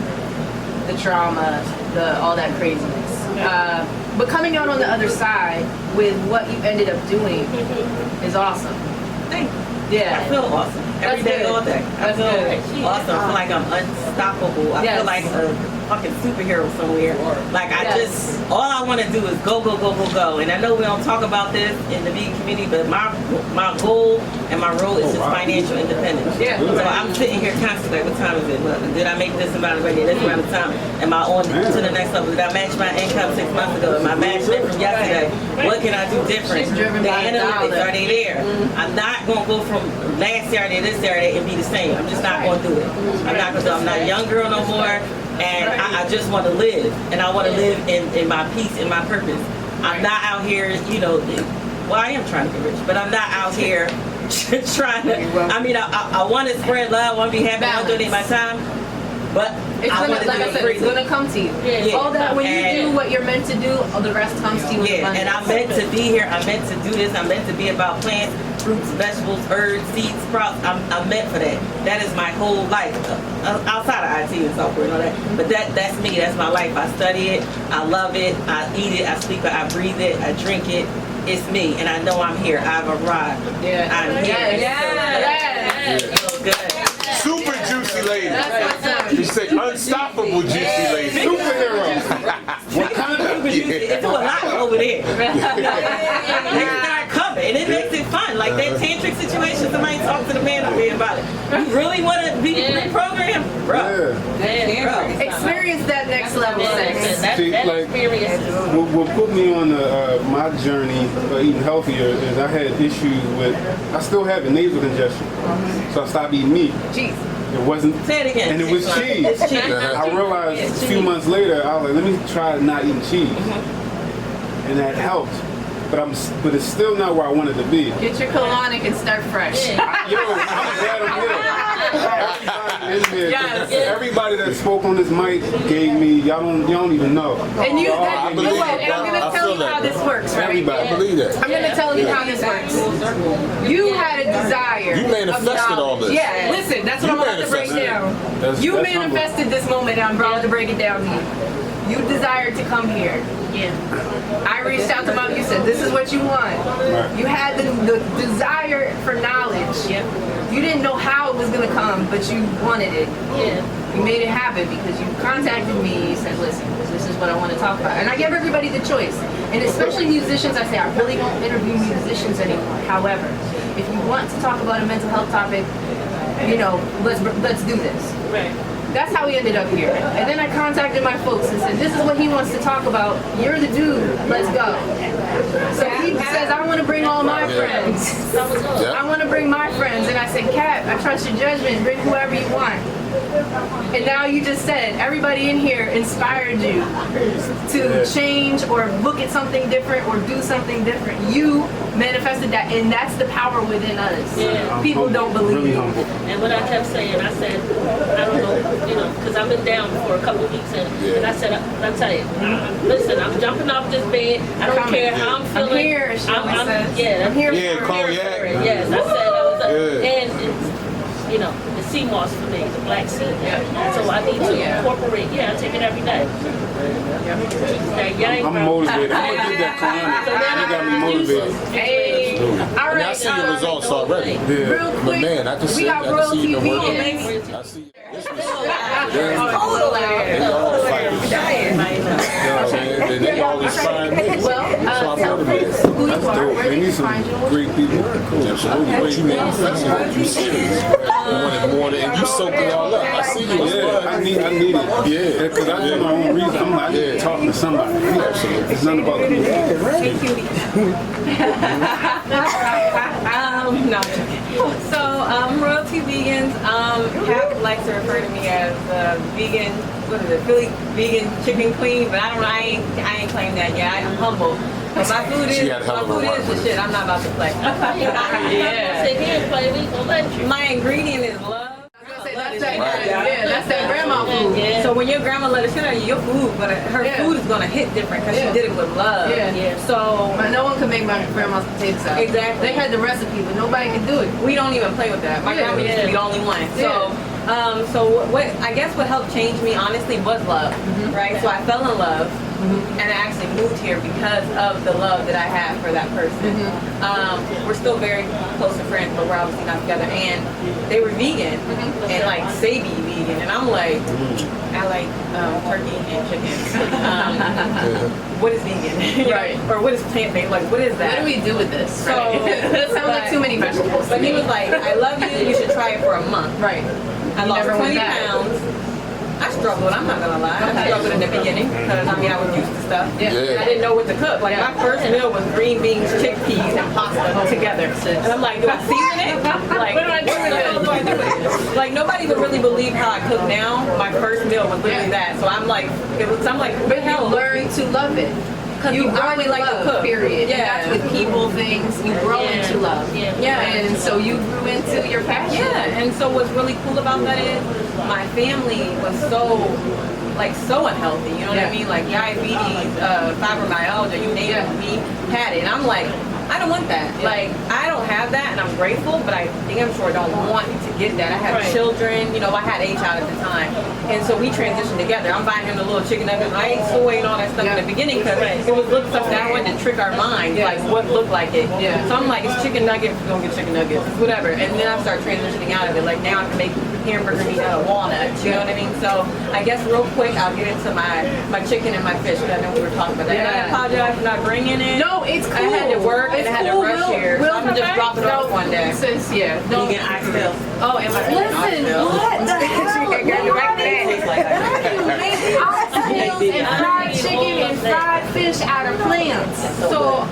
the trauma, all that craziness. But coming out on the other side with what you ended up doing is awesome. Thank you. Yeah. I feel awesome. Every day, all day. I feel awesome. I feel like I'm unstoppable. I feel like a fucking superhero somewhere. Like all I want to do is go. And I know we don't talk about this in the vegan community, but my goal and my role is just financial independence. Yeah. So I'm sitting here constantly like, what time is it? Look, did I make this amount of money this amount of time? Am I on to the next level? Did I match my income 6 months ago? Am I matching it from yesterday? What can I do different? She's driven The by the analytics, dollar. are they there? I'm not going to go from last Saturday to this Saturday and be the same. I'm just not going to do it. I'm not going to do it. I'm not a young girl no more. And I just want to live. And I want to live in my peace and my purpose. I'm not out here, well, I am trying to get rich, but I'm not out here trying to, I want to spread love, I want to be happy, I want to donate my time, but It's I gonna, want to like do I it said, it's freely. gonna come to you. Yeah. All that when you And- do what you're meant to do, all the rest comes to you. in Yeah, abundance. and I'm meant to be here. I'm meant to do this. I'm meant to be about plants, fruits, vegetables, herbs, seeds, sprouts. I'm meant for that. That is my whole life, outside of IT and software and all that. But that's me. That's my life. I study it. I love it. I eat it. I sleep it. I breathe it. I drink it. It's me, and I know I'm here. I've arrived. Yeah. I'm here. Yes. It feels good. Super juicy lady. That's what's up. You say unstoppable juicy lady. Superhero. Wakanda. It's a lot over there. They start coming, and it makes it fun. Like that tantric situation, somebody talk to the man up here about it. You really want to be reprogrammed? Bro. Yeah. Experience that next level sex. That See, like, experience is What put me on my journey of eating healthier is I had issues with, I still have a nasal congestion. So I stopped eating meat. Jeez. It wasn't, Say it again. and it was cheese. It's cheese. I realized a few months later, I was like, let me try not eating cheese. And that helped. But it's still not where I wanted to be. Get your colonic and start fresh. Yo, I'm glad I'm here. Everybody in here, everybody that spoke on this mic gave me, y'all don't even know. And you, I you believe know what? it. And I'm I gonna tell feel you that, how this bro. works, right? Everybody. I believe that. I'm gonna tell you how this works. You had a desire. You manifested of all this. Yeah, listen, that's what You I'm about to break manifested down. That's You humble. manifested this moment, and I'm about to break it down to you. You desired to come here. yeah. I reached out to Mom. You said, this is what you want. Right. You had the desire for knowledge. Yep. You didn't know how it was going to come, but you wanted it. Yeah. You made it happen because you contacted me. You said, listen, this is what I want to talk about. And I give everybody the choice. And especially musicians, I say, I really don't interview musicians anymore. However, if you want to talk about a mental health topic, let's do this. Right. That's how we ended up here. And then I contacted my folks and said, this is what he wants to talk about. You're the dude. Let's go. So he says, I want to bring all my friends. That was all. I want to bring my friends. And I said, Kat, I trust your judgment. Bring whoever you want. And now you just said, everybody in here inspired you to change or look at something different or do something different. You manifested that, and that's the power within us. Yeah. People don't believe Really it. humble. And what I kept saying, I said, I don't know, because I've been down for a couple of weeks, and I said, I'll tell you, listen, I'm jumping off this bed. I don't care how I'm feeling. I'm here, she always says. Yeah, I'm here. Yeah, for cognac. it. Yes, I said I was Yeah. and it's, the sea moss for me, the black sea. So I need to incorporate. Yeah, I take it every day. That yang, I'm motivated. I'm gonna get that Kalani. You got me motivated. Hey, all I mean, I right. see your results already. Yeah. Real But quick, man, I can we see, got I can see you royalty the work. vegans. I see. This was, They all fighters. You know what I'm saying? They all inspire me. Well, So I'm tell motivated. folks who you are, where They they need can some find you? great people. Absolutely. What you manufacturing? You serious? More than, and you soak it all up. I see you. Yeah, I need it. Yeah. Because I do my own reason. I'm not just talking to somebody. Absolutely. It's nothing about me. Hey, cutie. No, I'm joking. So, Royalty Vegans, Cap likes to refer to me as vegan, what is it, Philly vegan chicken queen, but I ain't claimed that yet. I'm humble. But my food is, She had a hell of a run the with it. shit. I'm not about to play. Yeah. Sit here and play, we gonna let you. My ingredient is love. That's that grandma food. Yeah. So when your grandma let us shit out of your food, but her food is gonna hit different because she did it with love. Yeah. So But no one could make my grandma's potato salad. Exactly. They had the recipe, but nobody could do it. we don't even play with that. My grandma used to be the only one. So so what I guess what helped change me honestly was love. Right? So I fell in love. And I actually moved here because of the love that I have for that person. We're still very close to friends, but we're obviously not together. And they were vegan and like say be vegan, and I'm like, I like turkey and chicken. What is vegan? Right. Or what is plant-based? Like, what is that? What do we do with this? So, That sounds like too many vegetables. But he was like, I love you. You should try it for a month. Right. I lost never went 20 back. pounds. I struggled, I'm not gonna lie. I struggled in the beginning because I was used to stuff. Yeah. I didn't know what to cook. Like my first meal was green beans, chickpeas, and pasta together. And I'm like, do I season it? Like, what do I do with it? Like nobody would really believe how I cook now. My first meal was literally that. So I'm like, what the hell? Learn to love it. You grow really like to cook. period. Yeah. And that's with people, things, you grow into love. Yeah. And so you grew into your passion. Yeah, and so what's really cool about that is my family was so unhealthy, you know what I mean? Like diabetes, fibromyalgia, you name it, we had it. And I'm like, I don't want that. Like, I don't have that, and I'm grateful, but I damn sure don't want to get that. I have children, I had a child at the time, and so we transitioned together. I'm buying him the little chicken nuggets. I ate soy and all that stuff in the beginning because it was stuff that I wanted to trick our minds, like what looked like it. So I'm like, it's chicken nuggets, we're gonna get chicken nuggets, whatever. And then I start transitioning out of it. Like now I can make hamburger meat out of walnuts, you know what I mean? So I guess real quick, I'll get into my chicken and my fish, because I know we were talking about that. And I apologize for not bringing it. No, it's cool. I had to work and I had to rush here. So I'm gonna just drop it off one day. Since, don't. Vegan oxtail. Oh, and my Listen, what the hell? How do you make oxtails and fried chicken and fried fish out of plants? So,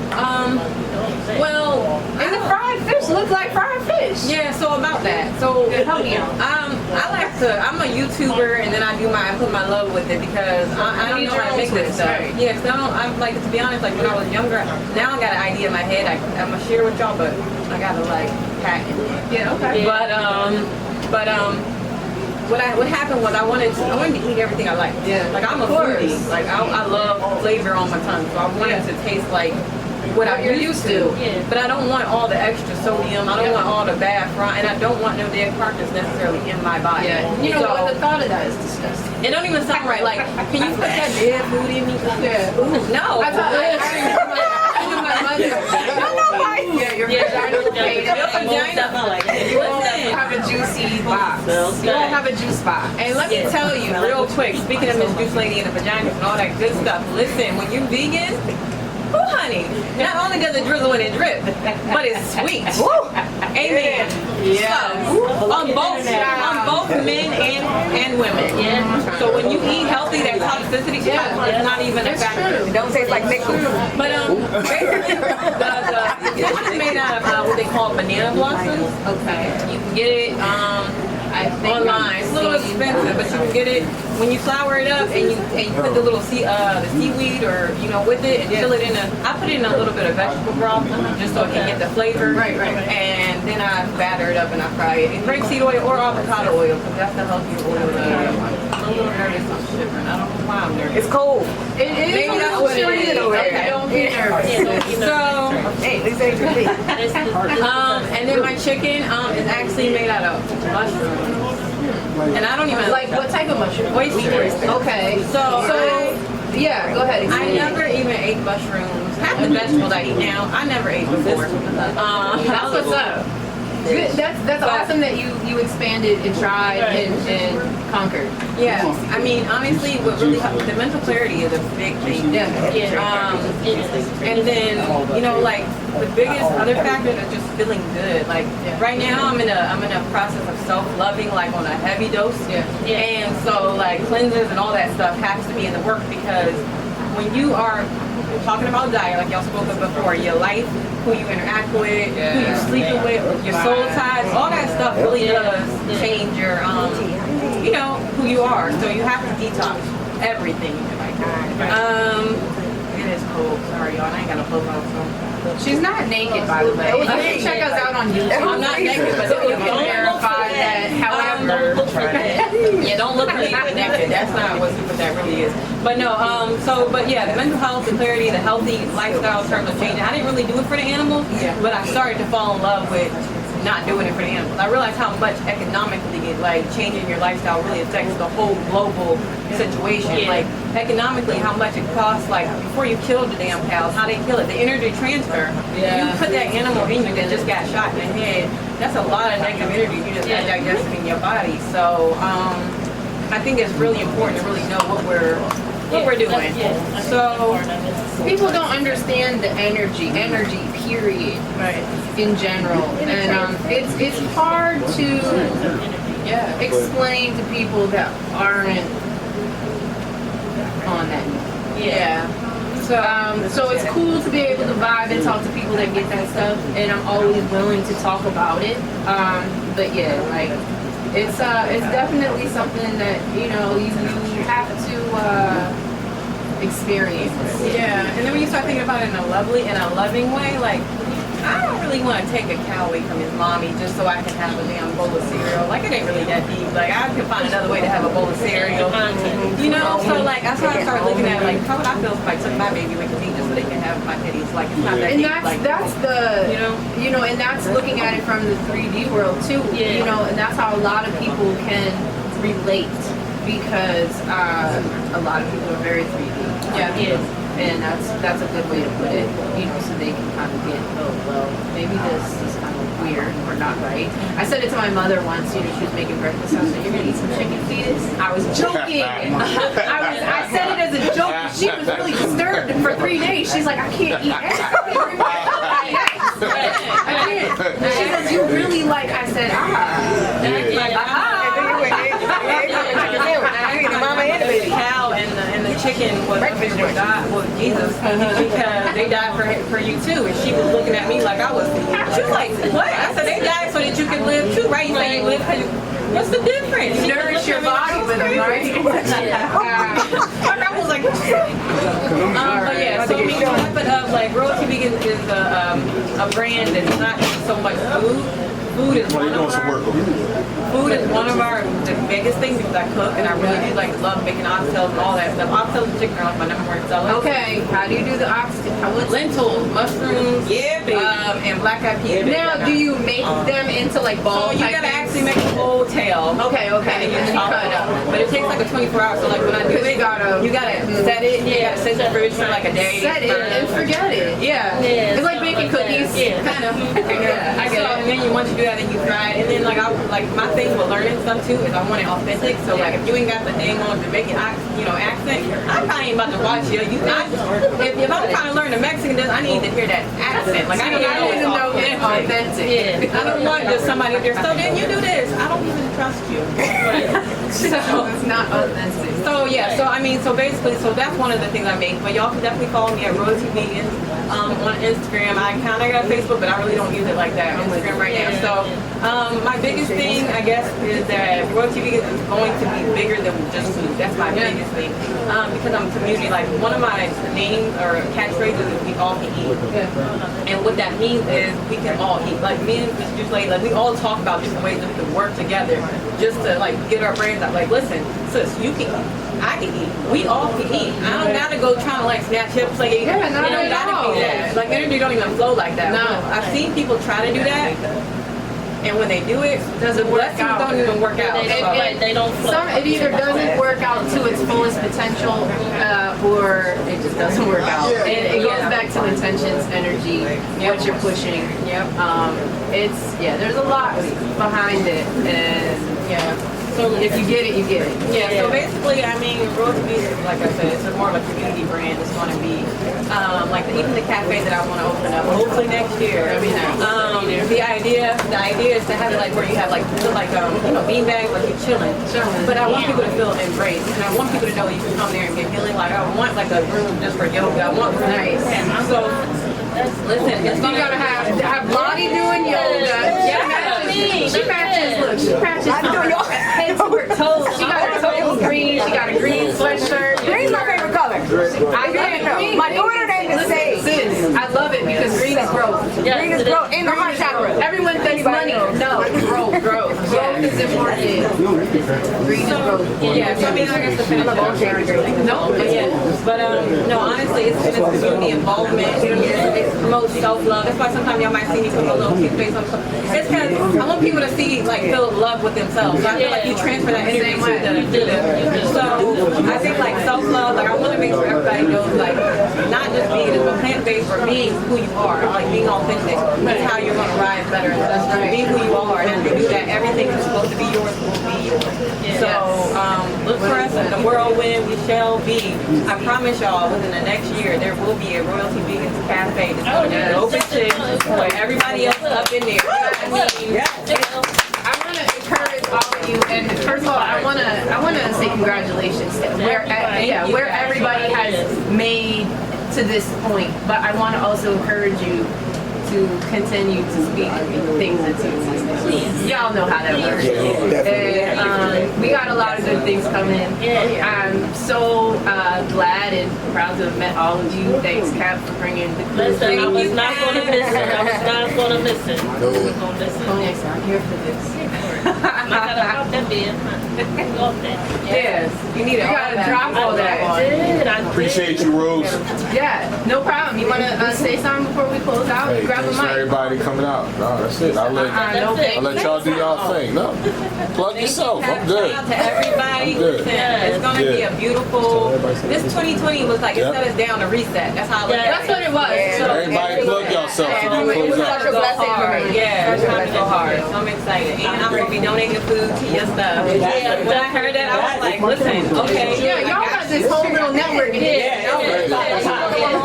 well, And the fried fish looks like fried fish. yeah, so about that. So, Help me out. I'm a YouTuber, and then I put my love with it because I don't know how to make this stuff. Right. Yeah, because I'm like, to be honest, like when I was younger, now I got an idea in my head. I'm gonna share with y'all, but I gotta like patent it. Yeah, okay. But what happened was I wanted to eat everything I liked. Yeah. Like I'm a Of course. foodie. Like I love flavor on my tongue, so I wanted to taste like what you're used to. Yeah. But I don't want all the extra sodium. I don't want all the bad fry, and I don't want no dead carcass necessarily in my body. Yeah. You know So, what? The thought of that is disgusting. it don't even sound right. Like, can you put that dead food in me? Yeah. Ooh, no. I thought my mother. Yeah, your vagina will pay. You won't have a juicy box. You won't have a juice box. And let me tell you real quick, speaking of Miss Juice Lady and the vaginas and all that good stuff, listen, when you're vegan, oh honey, not only does it drizzle and it drip, but it's sweet. Amen. Yeah. So, on both men and women. Yeah. So when you eat healthy, that toxicity is not even a factor. It don't taste like liquid. But basically, the fish is made out of what they call banana blossoms. Okay. You can get it I think online. It's a little expensive, but you can get it when you flour it up and you put the little the seaweed or with it and fill it in I put it in a little bit of vegetable broth just so it can get the flavor. Right. And then I batter it up and I fry it in grapeseed oil or avocado oil because that's the healthier oil. I'm a little nervous on shivering. I don't know why I'm nervous. It's cold. It is. Maybe that's what it is. Okay. Don't be nervous. So, Hey, this ain't your thing. and then my chicken is actually made out of mushrooms. And I don't even Like what type of mushroom? oysters. Okay. So Yeah, go ahead. I never even ate mushrooms. Half the vegetables I eat now, I never ate before. That's what's up. Good. That's awesome that you expanded and tried and conquered. Yeah, I mean, honestly, what really helped, the mental clarity is a big thing. And then, you know, like the biggest other factor is just feeling good. Like right now, I'm in a process of self-loving, like on a heavy dose. And so, like cleansers and all that stuff has to be in the work, because when you are talking about diet, like y'all spoke of before, your life, who you interact with, who you sleeping with, your soul ties, all that stuff really does change your, you know, who you are. So you have to detox everything. It is cold. Sorry, y'all. I ain't got no clothes on. So. She's not naked, by the way. Check us out on YouTube. I'm not naked, but you can verify that. However, yeah, don't look for me naked. That's not what that really is. But no, but yeah, the mental health, the clarity, the healthy lifestyle in terms of changing. I didn't really do it for the animals, but I started to fall in love with not doing it for the animals. I realized how much economically, like changing your lifestyle really affects the whole global situation. Like economically, how much it costs. Like before you kill the damn cows, how they kill it, the energy transfer. You put that animal in you that just got shot in the head. That's a lot of negative energy you just got digested in your body. So I think it's really important to really know what we're doing. So people don't understand the energy period, in general, and it's hard to explain to people that aren't on that. So it's cool to be able to vibe and talk to people that get that stuff, and I'm always willing to talk about it. But yeah, like it's definitely something that you have to experience. Yeah, and then when you start thinking about it in a loving way, like I don't really want to take a cow away from his mommy just so I can have a damn bowl of cereal. Like it ain't really that deep. Like I can find another way to have a bowl of cereal. You know, so like that's why I started looking at like how would I feel if I took my baby away from me just so they can have my titties. Like it's not that and deep. That's the and that's looking at it from the 3D world too. You know, and that's how a lot of people can relate, because a lot of people are very 3D. And that's a good way to put it, so they can kind of get, maybe this is kind of weird or not right. I said it to my mother once, she was making breakfast. I said, "You're gonna eat some chicken fetus?" I was joking. I said it as a joke. She was really disturbed for 3 days. She's like, "I can't eat everything." I can't. She says, "You really like?" I said, The cow and the chicken was God, well, Jesus, because they died for you too. And she was looking at me like I was. She was like, "What?" I said, "They died so that you can live too, right? You say you live because what's the difference? You nourish your body with them, right?" I was like, but yeah. So we wrap it up. Like Royalty Vegan is a brand that's not so much food. Food is one of our the biggest things, because I cook and I really do love making oxtails and all that stuff. Oxtails and chicken are like my #1 seller. Okay, how do you do the oxtail? Lentils, mushrooms, and black eyed peas. Now, do you make them into like balls? So you gotta actually make a whole tail. Okay. And you chop it up. But it takes like a 24 hours. So like when I do it, you gotta set it. You gotta set it in the fridge for like a day. Set it and forget it. Yeah. It's like baking cookies. Kind of. I get it. And then once you do that, then you fry it. And then like my thing with learning stuff too is I want it authentic. So like if you ain't got the dang on Jamaican accent, I probably ain't about to watch you. If I'm trying to learn the Mexican dish, I need to hear that accent. Like I need to know it's authentic. I don't want just somebody up there. So then you do this. I don't even trust you. So it's not authentic. So yeah. So basically, that's one of the things I make. But y'all can definitely follow me at Royalty Vegan on Instagram. I kind of got Facebook, but I really don't use it like that on Instagram right now. So my biggest thing, I guess, is that Royalty Vegan is going to be bigger than just food. That's my biggest thing. Because I'm a community. Like one of my names or catchphrases is "we all can eat." And what that means is we can all eat. Like me and Ms. Juice Lady, like we all talk about different ways that we can work together just to like get our brains out. Like, listen, sis, you can eat. I can eat. We all can eat. I don't gotta go trying to like snatch hips. Like, you don't gotta do that. Like energy don't even flow like that. No. I've seen people try to do that. and when they do it, the blessings don't even work out. They don't flow. It either doesn't work out to its fullest potential, or it just doesn't work out. And it goes back to intentions, energy, what you're pushing. There's a lot behind it, and so if you get it, you get it. So basically, I mean, Royalty Bees, like I said, it's more of a community brand. It's going to be like even the cafe that I want to open up, hopefully next year. The idea is to have it like where you have like bean bags, like you're chilling. But I want people to feel embraced, and I want people to know you can come there and get healing. Like I want like a room just for yoga. I want nice. So listen, it's gonna have Lonnie doing yoga. She matches. Look, she matches head to her toes. She got her toes green. She got a green sweatshirt. Green's my favorite color. I love green. My daughter named the same. Sis, I love it because green is growth. Green is growth in the heart chakra. Everyone thinks money. No, growth. Growth is important. Green is growth. So I mean, I guess the finish no, honestly, it's community involvement. It promotes self-love. That's why sometimes y'all might see me put a little cute face on stuff. It's because I want people to see, like, feel love with themselves. So I feel like you transfer that energy to them. So I think, like, self-love, like, I want to make sure everybody knows, like, not just veganism, but plant-based for being who you are, like, being authentic. That's how you're going to rise better. Be who you are. And if you do that, everything that's supposed to be yours will be yours. So look for us in the whirlwind. We shall be. I promise y'all, within the next year, there will be a Royalty Vegans Cafe that's going to be open to where everybody else up in there. I mean, I want to encourage all of you, and first of all, I want to say congratulations to where everybody has made to this point. But I want to also encourage you to continue to speak things into existence. Y'all know how that works. And we got a lot of good things coming. I'm so glad and proud to have met all of you. Thanks, Cap, for bringing the Listen, I was not going to miss it. I was not going to miss it. I was going to miss it. Oh, yes, I'm here for this. I got to drop that bin. Go up there. Yes, you need to drop all that. I Appreciate you, Rose. Yeah, no problem. You want to say something before we close out? Hey, Grab a thanks for mic. everybody coming out. No, that's it. I'll let y'all do y'all thing. No, plug yourself. I'm good. Shout out to everybody. Good. It's going to be a beautiful. This 2020 was like it set us down to reset. That's how. That's what it was. So Everybody plug yourself to do close out. It's time to go hard. So I'm excited. And I'm going to be donating food to your stuff. When I heard that, I was like, listen, okay. Yeah, y'all got this whole little network in here.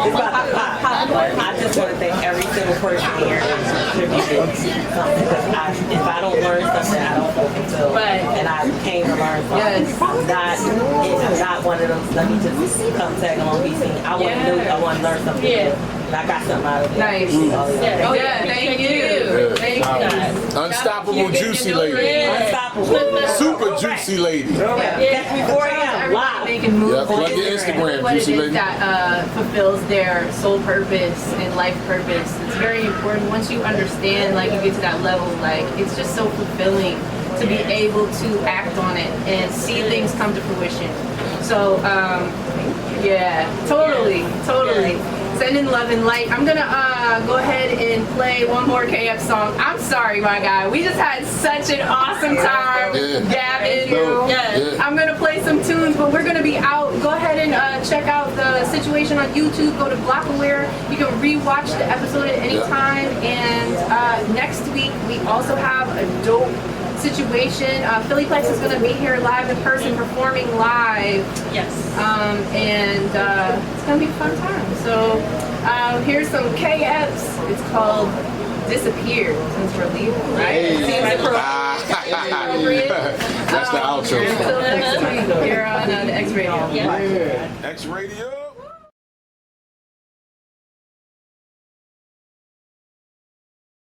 I just want to thank every single person here who's contributed something, because if I don't learn something, I don't fulfill. And I came to learn something. I'm not one of those, let me just come tag along, be seen. I want to know, I want to learn something. And I got something out of it. Nice. Oh yeah, thank you. Thank you. Unstoppable juicy lady. Unstoppable. Super juicy lady. Catch me 4 a.m. live. Making moves Yeah, plug your Instagram, what it juicy is lady. that fulfills their soul purpose and life purpose. It's very important. Once you understand, like you get to that level, like it's just so fulfilling to be able to act on it and see things come to fruition. So yeah, totally. Sending love and light. I'm gonna go ahead and play one more KF song. I'm sorry, my guy. We just had such an awesome time gabbing. I'm gonna play some tunes, but we're gonna be out. Go ahead and check out the situation on YouTube. Go to Glocawear. You can rewatch the episode at any time. And next week we also have a dope situation. Phillyplex is going to be here live in person, performing live. Yes. And it's going to be a fun time. So here's some KFs. It's called Disappear, since we're leaving, right? Seems appropriate. That's the outro. Until next week, here on the X Radio. X Radio.